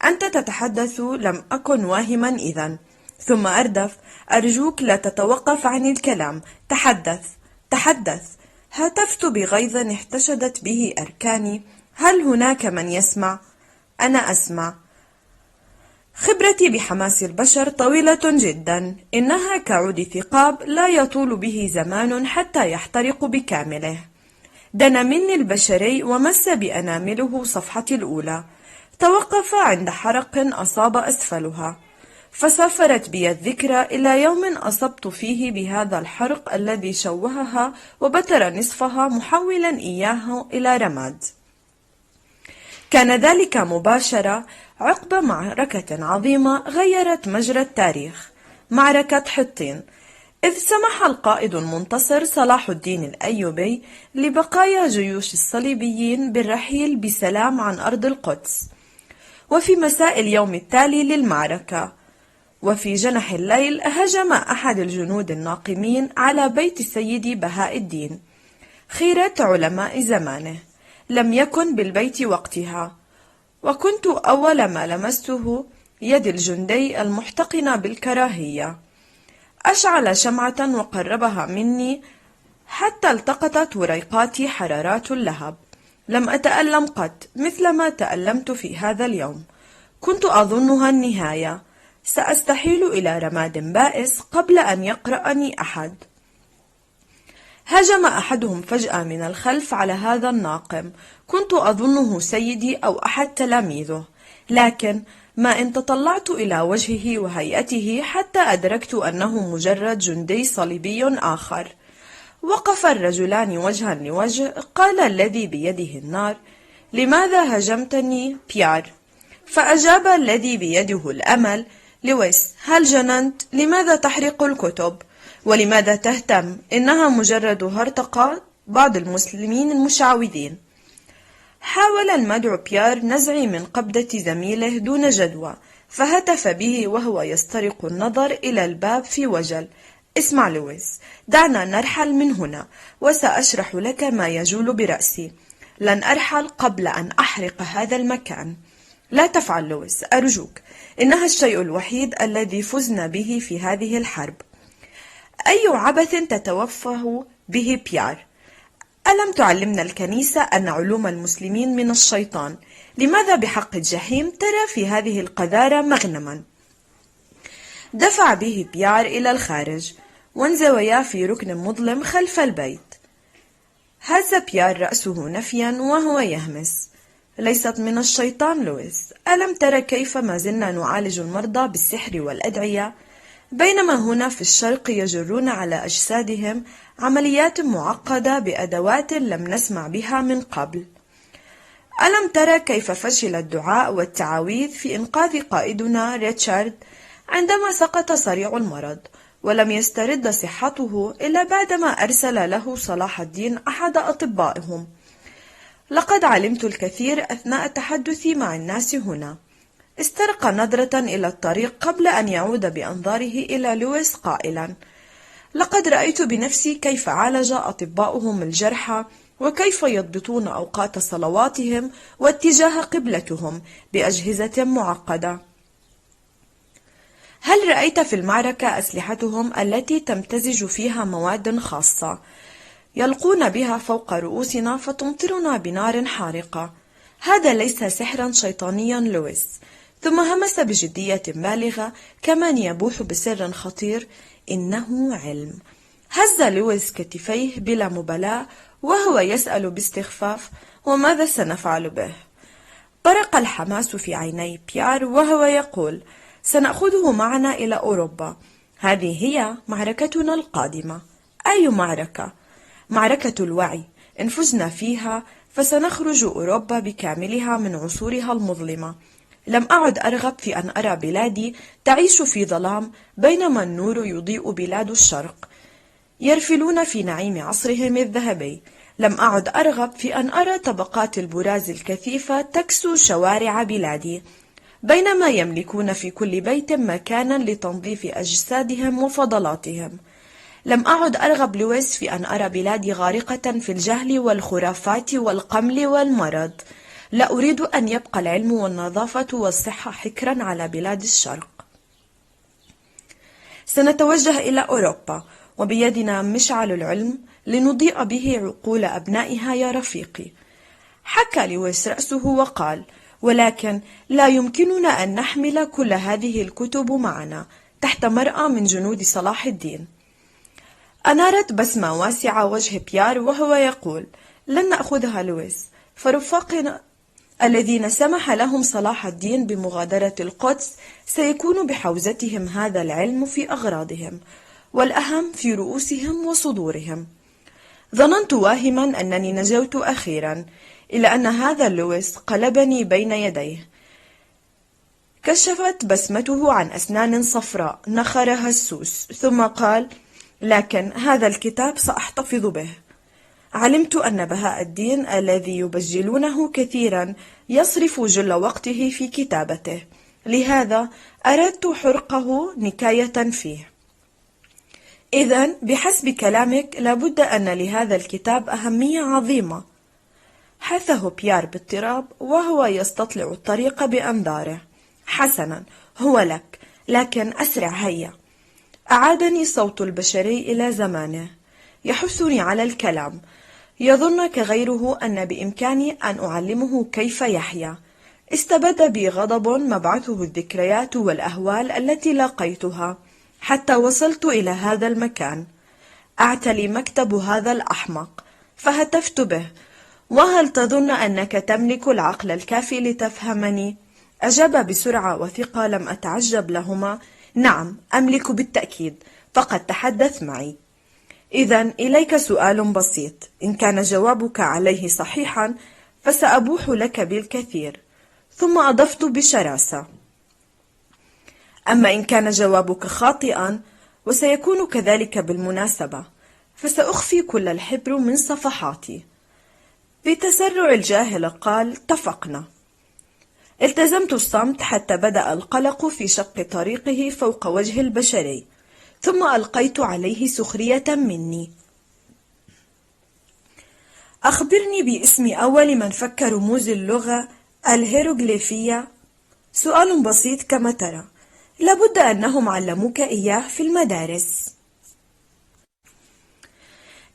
A: أنت تتحدث، لم أكن واهما إذن. ثم أردف: أرجوك لا تتوقف عن الكلام، تحدث تحدث. هتفت بغيظ احتشدت به أركاني: هل هناك من يسمع؟ أنا أسمع. خبرتي بحماس البشر طويلة جدا، إنها كعود ثقاب لا يطول به زمان حتى يحترق بكامله. دنا مني البشري ومس بأنامله صفحتي الأولى، توقف عند حرق أصاب أسفلها، فسافرت بي الذكرى إلى يوم أصبت فيه بهذا الحرق الذي شوهها وبتر نصفها محولا إياه إلى رماد. كان ذلك مباشرة عقب معركة عظيمة غيرت مجرى التاريخ، معركة حطين، إذ سمح القائد المنتصر صلاح الدين الأيوبي لبقايا جيوش الصليبيين بالرحيل بسلام عن أرض القدس. وفي مساء اليوم التالي للمعركة وفي جنح الليل هجم أحد الجنود الناقمين على بيت سيدي بهاء الدين، خيرة علماء زمانه. لم يكن بالبيت وقتها، وكنت أول ما لمسته يد الجندي المحتقنة بالكراهية. أشعل شمعة وقربها مني حتى التقطت وريقاتي حرارات اللهب. لم أتألم قط مثلما تألمت في هذا اليوم. كنت أظنها النهاية، سأستحيل إلى رماد بائس قبل أن يقرأني أحد. هجم أحدهم فجأة من الخلف على هذا الناقم، كنت أظنه سيدي أو أحد تلاميذه، لكن ما إن تطلعت إلى وجهه وهيئته حتى أدركت أنه مجرد جندي صليبي آخر. وقف الرجلان وجها لوجه. قال الذي بيده النار: لماذا هجمتني بيار؟ فأجاب الذي بيده الأمل: لويس، هل جننت؟ لماذا تحرق الكتب؟ ولماذا تهتم؟ إنها مجرد هرطقة بعض المسلمين المشعوذين. حاول المدعو بيار نزعي من قبضة زميله دون جدوى، فهتف به وهو يسترق النظر إلى الباب في وجل: اسمع لويس، دعنا نرحل من هنا، وسأشرح لك ما يجول برأسي. لن أرحل قبل أن أحرق هذا المكان. لا تفعل لويس، أرجوك، إنها الشيء الوحيد الذي فزنا به في هذه الحرب. أي عبث تتوفه به بيار؟ ألم تعلمنا الكنيسة أن علوم المسلمين من الشيطان؟ لماذا بحق الجحيم ترى في هذه القذارة مغنما؟ دفع به بيار إلى الخارج، وانزويا في ركن مظلم خلف البيت. هز بيار رأسه نفيا وهو يهمس: ليست من الشيطان لويس. ألم ترى كيف ما زلنا نعالج المرضى بالسحر والأدعية، بينما هنا في الشرق يجرون على أجسادهم عمليات معقدة بأدوات لم نسمع بها من قبل. ألم ترى كيف فشل الدعاء والتعاويذ في إنقاذ قائدنا ريتشارد عندما سقط صريع المرض، ولم يسترد صحته إلا بعدما أرسل له صلاح الدين أحد أطبائهم. لقد علمت الكثير أثناء تحدثي مع الناس هنا. استرق نظرة إلى الطريق قبل أن يعود بأنظاره إلى لويس قائلا: لقد رأيت بنفسي كيف عالج أطباؤهم الجرحى، وكيف يضبطون أوقات صلواتهم واتجاه قبلتهم بأجهزة معقدة. هل رأيت في المعركة أسلحتهم التي تمتزج فيها مواد خاصة يلقون بها فوق رؤوسنا فتمطرنا بنار حارقة؟ هذا ليس سحرا شيطانيا لويس. ثم همس بجدية بالغة كمن يبوح بسر خطير: إنه علم. هز لويس كتفيه بلا مبالاة وهو يسأل باستخفاف: وماذا سنفعل به؟ برق الحماس في عيني بيير وهو يقول: سنأخذه معنا إلى أوروبا. هذه هي معركتنا القادمة. أي معركة؟ معركة الوعي. إن فزنا فيها فسنخرج أوروبا بكاملها من عصورها المظلمة. لم أعد أرغب في أن أرى بلادي تعيش في ظلام بينما النور يضيء بلاد الشرق يرفلون في نعيم عصرهم الذهبي. لم أعد أرغب في أن أرى طبقات البراز الكثيفة تكسو شوارع بلادي بينما يملكون في كل بيت مكانا لتنظيف أجسادهم وفضلاتهم. لم أعد أرغب لويس في أن أرى بلادي غارقة في الجهل والخرافات والقمل والمرض. لا أريد أن يبقى العلم والنظافة والصحة حكرا على بلاد الشرق. سنتوجه إلى أوروبا وبيدنا مشعل العلم لنضيء به عقول أبنائها يا رفيقي. حكى لويس رأسه وقال: ولكن لا يمكننا أن نحمل كل هذه الكتب معنا تحت مرأى من جنود صلاح الدين. أنارت بسمة واسعة وجه بيير وهو يقول: لن نأخذها لويس، فرفاقنا الذين سمح لهم صلاح الدين بمغادرة القدس سيكون بحوزتهم هذا العلم في أغراضهم، والأهم في رؤوسهم وصدورهم. ظننت واهما أنني نجوت أخيرا، إلى أن هذا لويس قلبني بين يديه. كشفت بسمته عن أسنان صفراء نخرها السوس، ثم قال: لكن هذا الكتاب سأحتفظ به. علمت أن بهاء الدين الذي يبجلونه كثيرا يصرف جل وقته في كتابته، لهذا أردت حرقه نكاية فيه. إذن بحسب كلامك لابد أن لهذا الكتاب أهمية عظيمة. حثه بيير باضطراب وهو يستطلع الطريق بأنظاره. حسنا، هو لك، لكن أسرع هيا. أعادني صوت البشري إلى زمانه، يحثني على الكلام. يظن كغيره أن بإمكاني أن أعلمه كيف يحيا. استبد بي غضب مبعثه الذكريات والأهوال التي لاقيتها حتى وصلت إلى هذا المكان. أعتلي مكتب هذا الأحمق، فهتفت به: وهل تظن أنك تملك العقل الكافي لتفهمني؟ أجاب بسرعة وثقة لم أتعجب لهما: نعم، أملك بالتأكيد، فقد تحدث معي. إذن إليك سؤال بسيط، إن كان جوابك عليه صحيحا فسأبوح لك بالكثير. ثم أضفت بشراسة: أما إن كان جوابك خاطئا، وسيكون كذلك بالمناسبة، فسأخفي كل الحبر من صفحاتي. بتسرع الجاهل قال: اتفقنا. التزمت الصمت حتى بدأ القلق في شق طريقه فوق وجه البشري، ثم ألقيت عليه سخرية مني: أخبرني باسم أول من فك رموز اللغة الهيروغليفية. سؤال بسيط كما ترى، لابد أنهم علموك إياه في المدارس.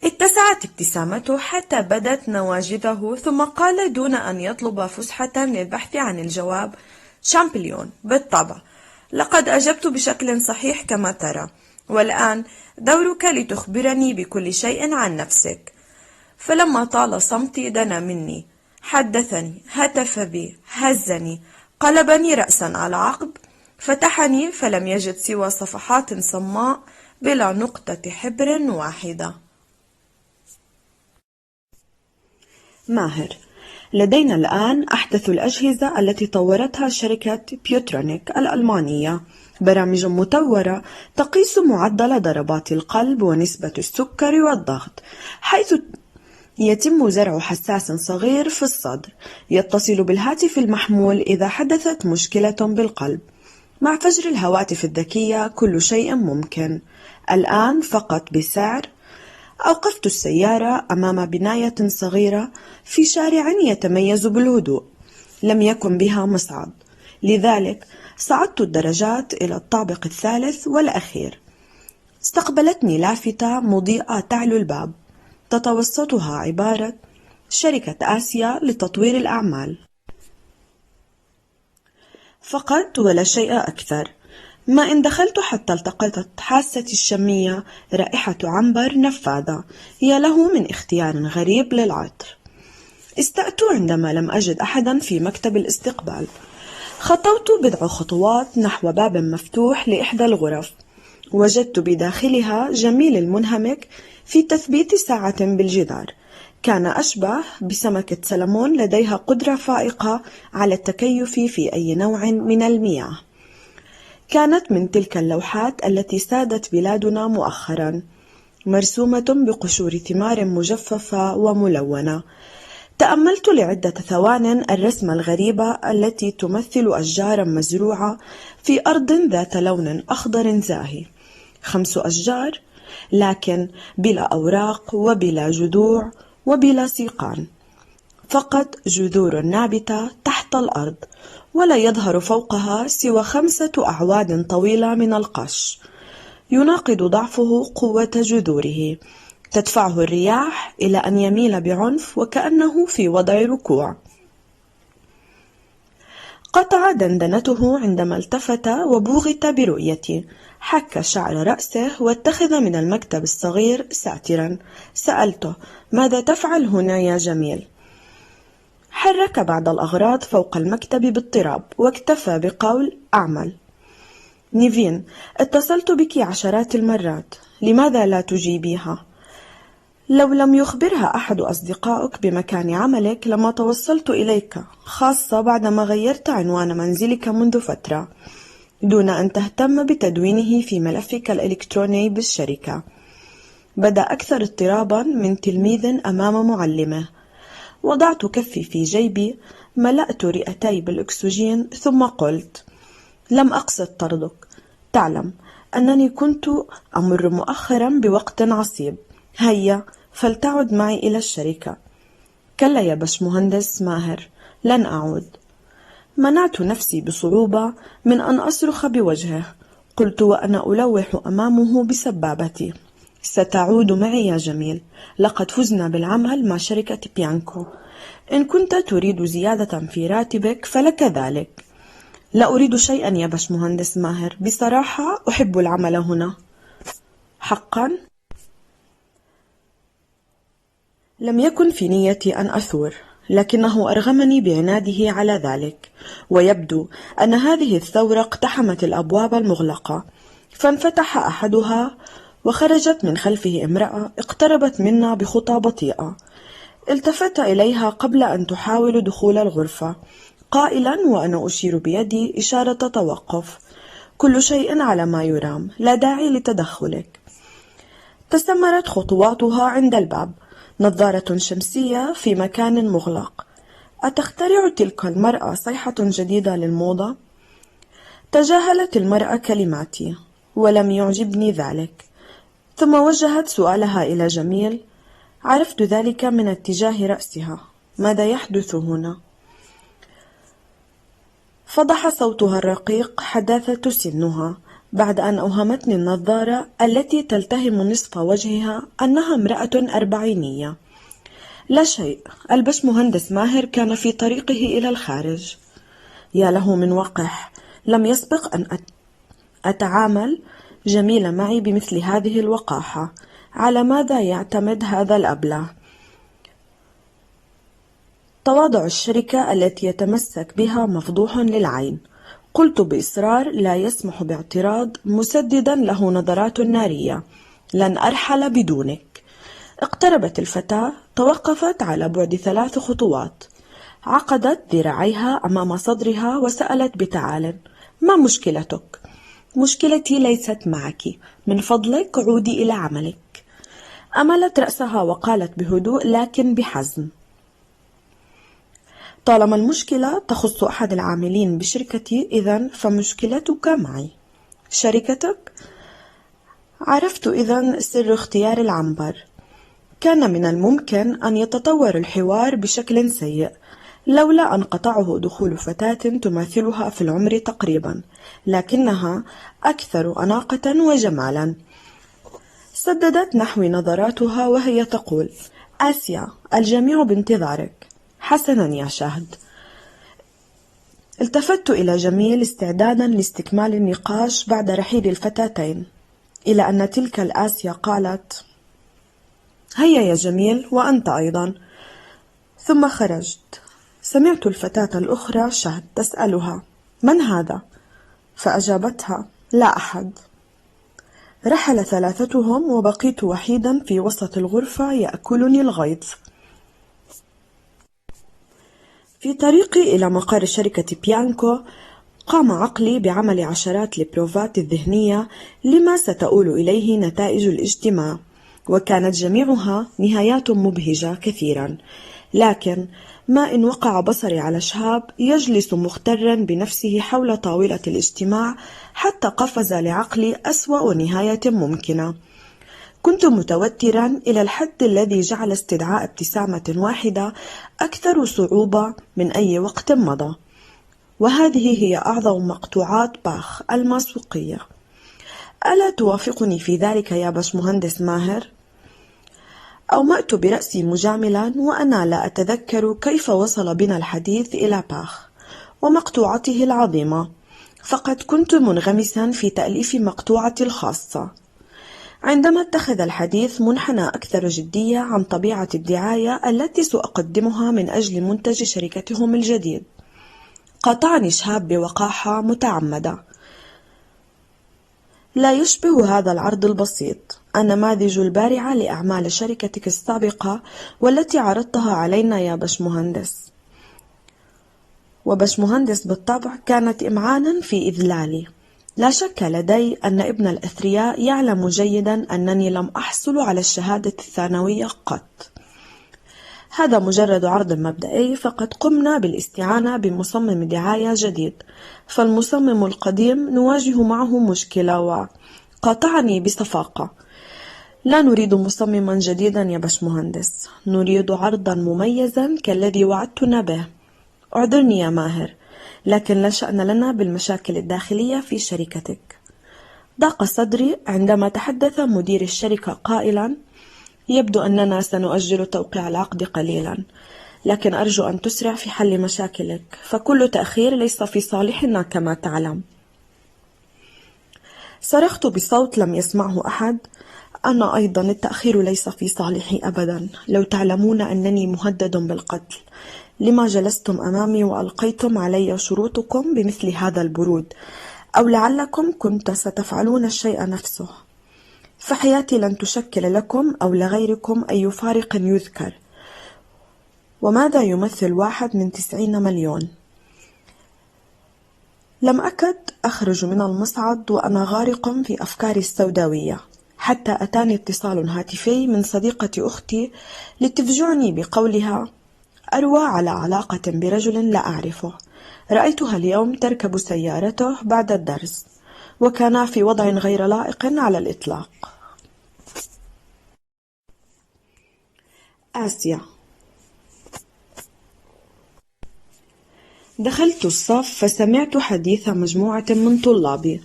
A: اتسعت ابتسامته حتى بدت نواجذه، ثم قال دون أن يطلب فسحة للبحث عن الجواب: شامبليون، بالطبع، لقد أجبت بشكل صحيح كما ترى، والآن دورك لتخبرني بكل شيء عن نفسك. فلما طال صمتي دنا مني، حدثني، هتف بي، هزني، قلبني رأسا على عقب، فتحني فلم يجد سوى صفحات صماء بلا نقطة حبر واحدة. ماهر: لدينا الآن أحدث الأجهزة التي طورتها شركة بيوترونيك الألمانية، برامج مطورة تقيس معدل ضربات القلب ونسبة السكر والضغط، حيث يتم زرع حساس صغير في الصدر يتصل بالهاتف المحمول إذا حدثت مشكلة بالقلب. مع فجر الهواتف الذكية كل شيء ممكن. الآن فقط بسعر. أوقفت السيارة أمام بناية صغيرة في شارع يتميز بالهدوء، لم يكن بها مصعد، لذلك صعدت الدرجات إلى الطابق الثالث والأخير. استقبلتني لافتة مضيئة تعلو الباب، تتوسطها عبارة: شركة آسيا لتطوير الأعمال. فقط ولا شيء أكثر. ما إن دخلت حتى التقطت حاستي الشمية رائحة عنبر نفاذة. يا له من اختيار غريب للعطر. استأت عندما لم أجد أحدا في مكتب الاستقبال. خطوت بضع خطوات نحو باب مفتوح لإحدى الغرف. وجدت بداخلها جميل المنهمك في تثبيت ساعة بالجدار. كان أشبه بسمكة سلمون لديها قدرة فائقة على التكيف في أي نوع من المياه. كانت من تلك اللوحات التي سادت بلادنا مؤخرا، مرسومة بقشور ثمار مجففة وملونة. تأملت لعدة ثوان الرسمة الغريبة التي تمثل أشجارا مزروعة في أرض ذات لون أخضر زاهي. 5 أشجار، لكن بلا أوراق وبلا جذوع وبلا سيقان، فقط جذور نابتة تحت الأرض، ولا يظهر فوقها سوى 5 أعواد طويلة من القش. يناقض ضعفه قوة جذوره، تدفعه الرياح إلى أن يميل بعنف وكأنه في وضع ركوع. قطع دندنته عندما التفت وبوغت برؤيتي. حك شعر رأسه واتخذ من المكتب الصغير ساترا. سألته: ماذا تفعل هنا يا جميل؟ حرك بعض الأغراض فوق المكتب باضطراب واكتفى بقول: أعمل. نيفين، اتصلت بك عشرات المرات، لماذا لا تجيبيها؟ لو لم يخبرها أحد أصدقائك بمكان عملك لما توصلت إليك، خاصة بعدما غيرت عنوان منزلك منذ فترة، دون أن تهتم بتدوينه في ملفك الإلكتروني بالشركة. بدأ أكثر اضطرابا من تلميذ أمام معلمه. وضعت كفي في جيبي، ملأت رئتي بالأكسجين، ثم قلت: لم أقصد طردك. تعلم أنني كنت أمر مؤخرا بوقت عصيب. هيا فلتعد معي إلى الشركة. كلا يا باشمهندس ماهر، لن أعود. منعت نفسي بصعوبة من أن أصرخ بوجهه. قلت وأنا ألوح أمامه بسبابتي: ستعود معي يا جميل، لقد فزنا بالعمل مع شركة بيانكو. إن كنت تريد زيادة في راتبك فلك ذلك. لا أريد شيئا يا باشمهندس ماهر، بصراحة أحب العمل هنا. حقا؟ لم يكن في نيتي أن أثور، لكنه أرغمني بعناده على ذلك، ويبدو أن هذه الثورة اقتحمت الأبواب المغلقة. فانفتح أحدها وخرجت من خلفه امرأة اقتربت منا بخطى بطيئة. التفت إليها قبل أن تحاول دخول الغرفة، قائلا وأنا أشير بيدي إشارة توقف: كل شيء على ما يرام، لا داعي لتدخلك. تستمرت خطواتها عند الباب، نظارة شمسية في مكان مغلق. أتخترع تلك المرأة صيحة جديدة للموضة؟ تجاهلت المرأة كلماتي ولم يعجبني ذلك، ثم وجهت سؤالها إلى جميل. عرفت ذلك من اتجاه رأسها. ماذا يحدث هنا؟ فضح صوتها الرقيق حداثة سنها، بعد أن أوهمتني النظارة التي تلتهم نصف وجهها أنها امرأة أربعينية. لا شيء، الباشمهندس ماهر كان في طريقه إلى الخارج. يا له من وقح، لم يسبق أن أتعامل جميل معي بمثل هذه الوقاحة. على ماذا يعتمد هذا الأبله؟ تواضع الشركة التي يتمسك بها مفضوح للعين. قلت بإصرار لا يسمح باعتراض، مسددا له نظرات نارية: لن أرحل بدونك. اقتربت الفتاة، توقفت على بعد 3 خطوات، عقدت ذراعيها أمام صدرها وسألت بتعال: ما مشكلتك؟ مشكلتي ليست معك، من فضلك عودي إلى عملك. أملت رأسها وقالت بهدوء لكن بحزم: طالما المشكلة تخص أحد العاملين بشركتي، إذن فمشكلتك معي. شركتك؟ عرفت إذن سر اختيار العنبر. كان من الممكن أن يتطور الحوار بشكل سيء لولا أن قطعه دخول فتاة تماثلها في العمر تقريبا، لكنها أكثر أناقة وجمالا. سددت نحوي نظراتها وهي تقول: آسيا، الجميع بانتظارك. حسنا يا شهد. التفت إلى جميل استعدادا لاستكمال النقاش بعد رحيل الفتاتين، إلى أن تلك الآسية قالت: هيا يا جميل، وأنت أيضا. ثم خرجت. سمعت الفتاة الأخرى شهد تسألها: من هذا؟ فأجابتها: لا أحد. رحل ثلاثتهم وبقيت وحيدا في وسط الغرفة يأكلني الغيظ. في طريقي إلى مقر شركة بيانكو قام عقلي بعمل عشرات البروفات الذهنية لما ستؤول إليه نتائج الاجتماع، وكانت جميعها نهايات مبهجة كثيرا. لكن ما إن وقع بصري على شهاب يجلس مغترا بنفسه حول طاولة الاجتماع حتى قفز لعقلي أسوأ نهاية ممكنة. كنت متوترا إلى الحد الذي جعل استدعاء ابتسامة واحدة أكثر صعوبة من أي وقت مضى. وهذه هي أعظم مقطوعات باخ الموسيقية. ألا توافقني في ذلك يا باشمهندس ماهر؟ أومأت برأسي مجاملا، وأنا لا أتذكر كيف وصل بنا الحديث إلى باخ ومقطوعته العظيمة، فقد كنت منغمسا في تأليف مقطوعتي الخاصة. عندما اتخذ الحديث منحنى أكثر جدية عن طبيعة الدعاية التي سأقدمها من أجل منتج شركتهم الجديد، قاطعني شهاب بوقاحة متعمدة: لا يشبه هذا العرض البسيط النماذج البارعة لأعمال شركتك السابقة والتي عرضتها علينا يا باشمهندس. وباشمهندس بالطبع كانت إمعانا في إذلالي. لا شك لدي أن ابن الأثرياء يعلم جيدا أنني لم أحصل على الشهادة الثانوية قط. هذا مجرد عرض مبدئي، فقد قمنا بالاستعانة بمصمم دعاية جديد، فالمصمم القديم نواجه معه مشكلة. وقاطعني بصفاقة: لا نريد مصمما جديدا يا باشمهندس، نريد عرضا مميزا كالذي وعدتنا به. اعذرني يا ماهر، لكن لا شأن لنا بالمشاكل الداخلية في شركتك. ضاق صدري عندما تحدث مدير الشركة قائلا: يبدو أننا سنؤجل توقيع العقد قليلا، لكن أرجو أن تسرع في حل مشاكلك، فكل تأخير ليس في صالحنا كما تعلم. صرخت بصوت لم يسمعه أحد: أنا أيضا التأخير ليس في صالحي أبدا. لو تعلمون أنني مهدد بالقتل، لما جلستم أمامي وألقيتم علي شروطكم بمثل هذا البرود؟ أو لعلكم كنت ستفعلون الشيء نفسه. فحياتي لن تشكل لكم أو لغيركم أي فارق يذكر. وماذا يمثل 1 من 90 مليون؟ لم أكد أخرج من المصعد وأنا غارق في أفكاري السوداوية، حتى أتاني اتصال هاتفي من صديقة أختي لتفجعني بقولها: أروى على علاقة برجل لا أعرفه، رأيتها اليوم تركب سيارته بعد الدرس، وكانا في وضع غير لائق على الإطلاق. آسيا. دخلت الصف فسمعت حديث مجموعة من طلابي،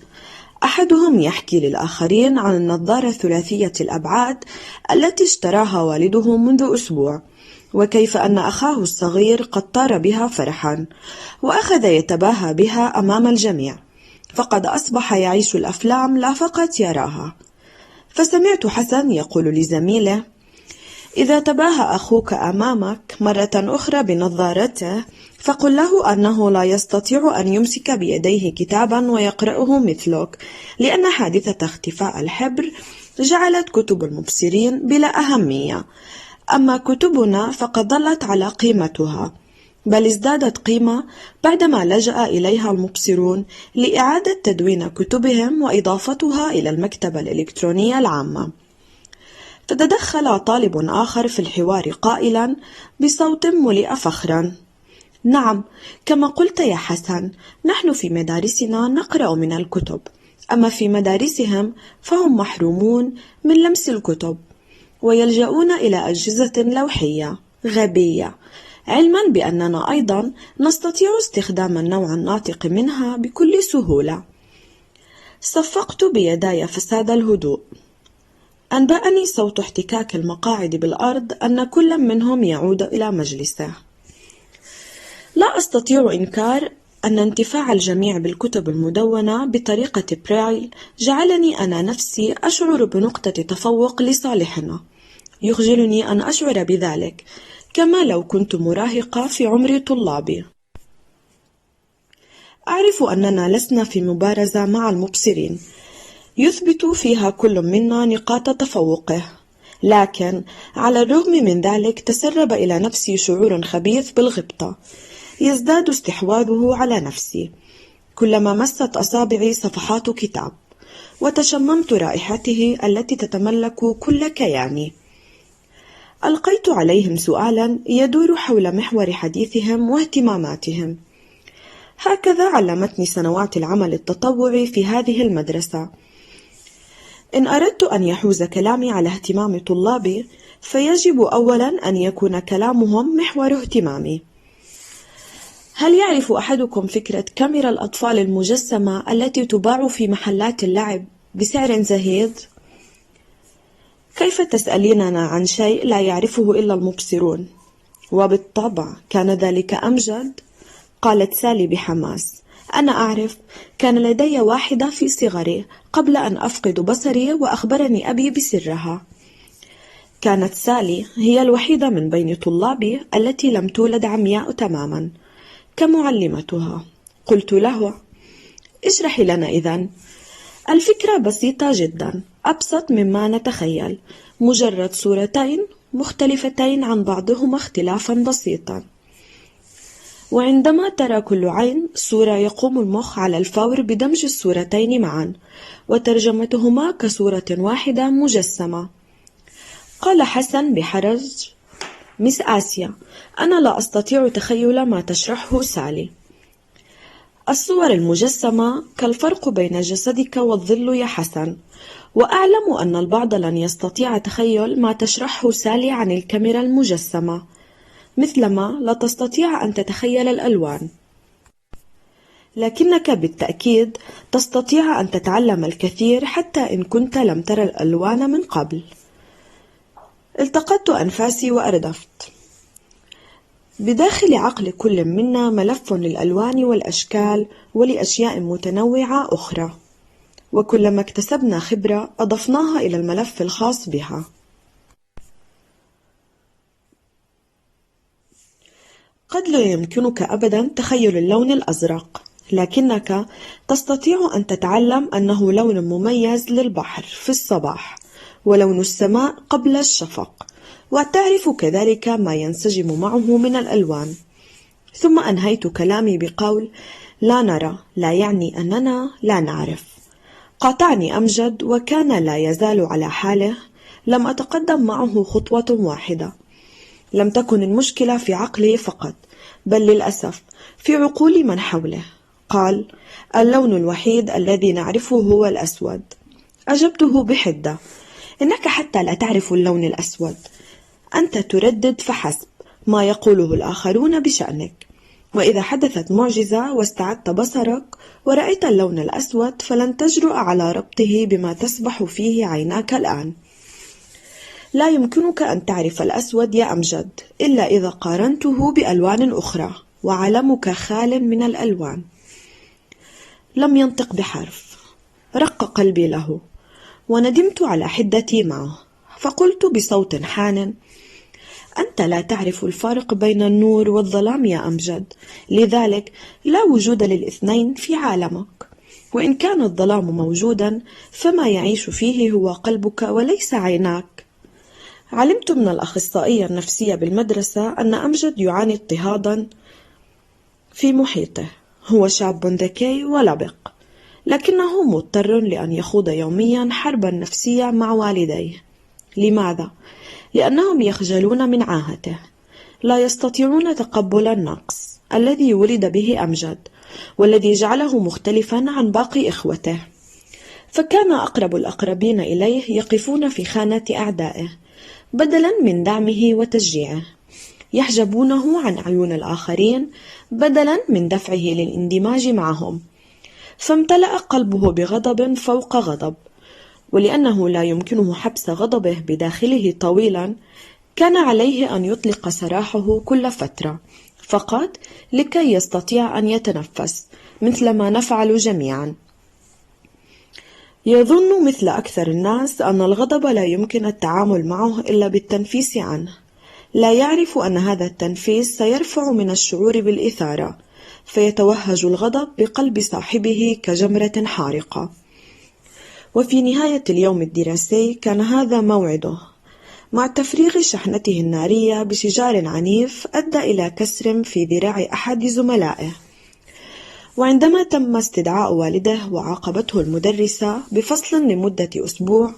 A: أحدهم يحكي للآخرين عن النظارة ثلاثية الأبعاد التي اشتراها والده منذ أسبوع، وكيف أن أخاه الصغير قد طار بها فرحا وأخذ يتباهى بها أمام الجميع، فقد أصبح يعيش الأفلام لا فقط يراها. فسمعت حسن يقول لزميله: إذا تباهى أخوك أمامك مرة أخرى بنظارته، فقل له أنه لا يستطيع أن يمسك بيديه كتابا ويقرأه مثلك، لأن حادثة اختفاء الحبر جعلت كتب المبصرين بلا أهمية، أما كتبنا فقد ظلت على قيمتها، بل ازدادت قيمة بعدما لجأ إليها المبصرون لإعادة تدوين كتبهم وإضافتها إلى المكتبة الإلكترونية العامة. فتدخل طالب آخر في الحوار قائلا بصوت مليء فخرا: نعم، كما قلت يا حسن، نحن في مدارسنا نقرأ من الكتب، أما في مدارسهم فهم محرومون من لمس الكتب ويلجؤون إلى أجهزة لوحية غبية، علما بأننا أيضا نستطيع استخدام النوع الناطق منها بكل سهولة. صفقت بيداي فساد الهدوء. أنبأني صوت احتكاك المقاعد بالأرض أن كل منهم يعود إلى مجلسه. لا أستطيع إنكار أن انتفاع الجميع بالكتب المدونة بطريقة برايل جعلني أنا نفسي أشعر بنقطة تفوق لصالحنا. يخجلني أن أشعر بذلك، كما لو كنت مراهقة في عمر طلابي. أعرف أننا لسنا في مبارزة مع المبصرين يثبت فيها كل منا نقاط تفوقه، لكن على الرغم من ذلك تسرب إلى نفسي شعور خبيث بالغبطة يزداد استحواذه على نفسي كلما مست أصابعي صفحات كتاب وتشممت رائحته التي تتملك كل كياني. ألقيت عليهم سؤالا يدور حول محور حديثهم واهتماماتهم. هكذا علمتني سنوات العمل التطوعي في هذه المدرسة. إن أردت أن يحوز كلامي على اهتمام طلابي، فيجب أولا أن يكون كلامهم محور اهتمامي. هل يعرف أحدكم فكرة كاميرا الأطفال المجسمة التي تباع في محلات اللعب بسعر زهيد؟ كيف تسأليننا عن شيء لا يعرفه إلا المبصرون؟ وبالطبع كان ذلك أمجد. قالت سالي بحماس: أنا أعرف، كان لدي واحدة في صغري قبل أن أفقد بصري وأخبرني أبي بسرها. كانت سالي هي الوحيدة من بين طلابي التي لم تولد عمياء تماما كمعلمتها. قلت له: اشرحي لنا إذن. الفكرة بسيطة جدا، أبسط مما نتخيل، مجرد صورتين مختلفتين عن بعضهما اختلافا بسيطا، وعندما ترى كل عين صورة يقوم المخ على الفور بدمج الصورتين معا وترجمتهما كصورة واحدة مجسمة. قال حسن بحرج: مس آسيا، أنا لا أستطيع تخيل ما تشرحه سالي. الصور المجسمة كالفرق بين جسدك والظل يا حسن، وأعلم أن البعض لن يستطيع تخيل ما تشرحه سالي عن الكاميرا المجسمة، مثلما لا تستطيع أن تتخيل الألوان، لكنك بالتأكيد تستطيع أن تتعلم الكثير حتى إن كنت لم ترى الألوان من قبل. التقطت أنفاسي وأردفت. بداخل عقل كل منا ملف للألوان والأشكال ولأشياء متنوعة أخرى، وكلما اكتسبنا خبرة أضفناها إلى الملف الخاص بها. قد لا يمكنك أبدا تخيل اللون الأزرق، لكنك تستطيع أن تتعلم أنه لون مميز للبحر في الصباح ولون السماء قبل الشفق، وتعرف كذلك ما ينسجم معه من الألوان. ثم أنهيت كلامي بقول: لا نرى لا يعني أننا لا نعرف. قاطعني أمجد وكان لا يزال على حاله. لم أتقدم معه خطوة واحدة. لم تكن المشكلة في عقلي فقط، بل للأسف في عقول من حوله. قال: اللون الوحيد الذي نعرفه هو الأسود. أجبته بحدة: إنك حتى لا تعرف اللون الأسود، أنت تردد فحسب ما يقوله الآخرون بشأنك، وإذا حدثت معجزة واستعدت بصرك ورأيت اللون الأسود فلن تجرؤ على ربطه بما تسبح فيه عيناك الآن. لا يمكنك أن تعرف الأسود يا أمجد إلا إذا قارنته بألوان أخرى، وعالمك خال من الألوان. لم ينطق بحرف. رق قلبي له، وندمت على حدتي معه، فقلت بصوت حان: أنت لا تعرف الفرق بين النور والظلام يا أمجد، لذلك لا وجود للاثنين في عالمك، وإن كان الظلام موجودا فما يعيش فيه هو قلبك وليس عيناك. علمت من الأخصائية النفسية بالمدرسة أن أمجد يعاني اضطهادا في محيطه. هو شاب ذكي ولبق، لكنه مضطر لأن يخوض يوميا حربا نفسية مع والديه. لماذا؟ لأنهم يخجلون من عاهته، لا يستطيعون تقبل النقص الذي ولد به أمجد والذي جعله مختلفا عن باقي إخوته. فكان أقرب الأقربين إليه يقفون في خانة أعدائه بدلا من دعمه وتشجيعه، يحجبونه عن عيون الآخرين بدلا من دفعه للاندماج معهم. فامتلأ قلبه بغضب فوق غضب، ولأنه لا يمكنه حبس غضبه بداخله طويلا، كان عليه أن يطلق سراحه كل فترة، فقط لكي يستطيع أن يتنفس مثلما نفعل جميعا. يظن مثل أكثر الناس أن الغضب لا يمكن التعامل معه إلا بالتنفيس عنه. لا يعرف أن هذا التنفيس سيرفع من الشعور بالإثارة، فيتوهج الغضب بقلب صاحبه كجمرة حارقة. وفي نهاية اليوم الدراسي كان هذا موعده، مع تفريغ شحنته النارية بشجار عنيف أدى إلى كسر في ذراع أحد زملائه. وعندما تم استدعاء والده وعاقبته المدرسة بفصل لمدة أسبوع،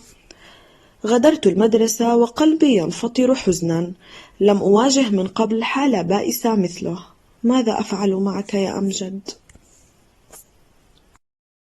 A: غادرت المدرسة وقلبي ينفطر حزنا. لم أواجه من قبل حالة بائسة مثله. ماذا أفعل معك يا أمجد؟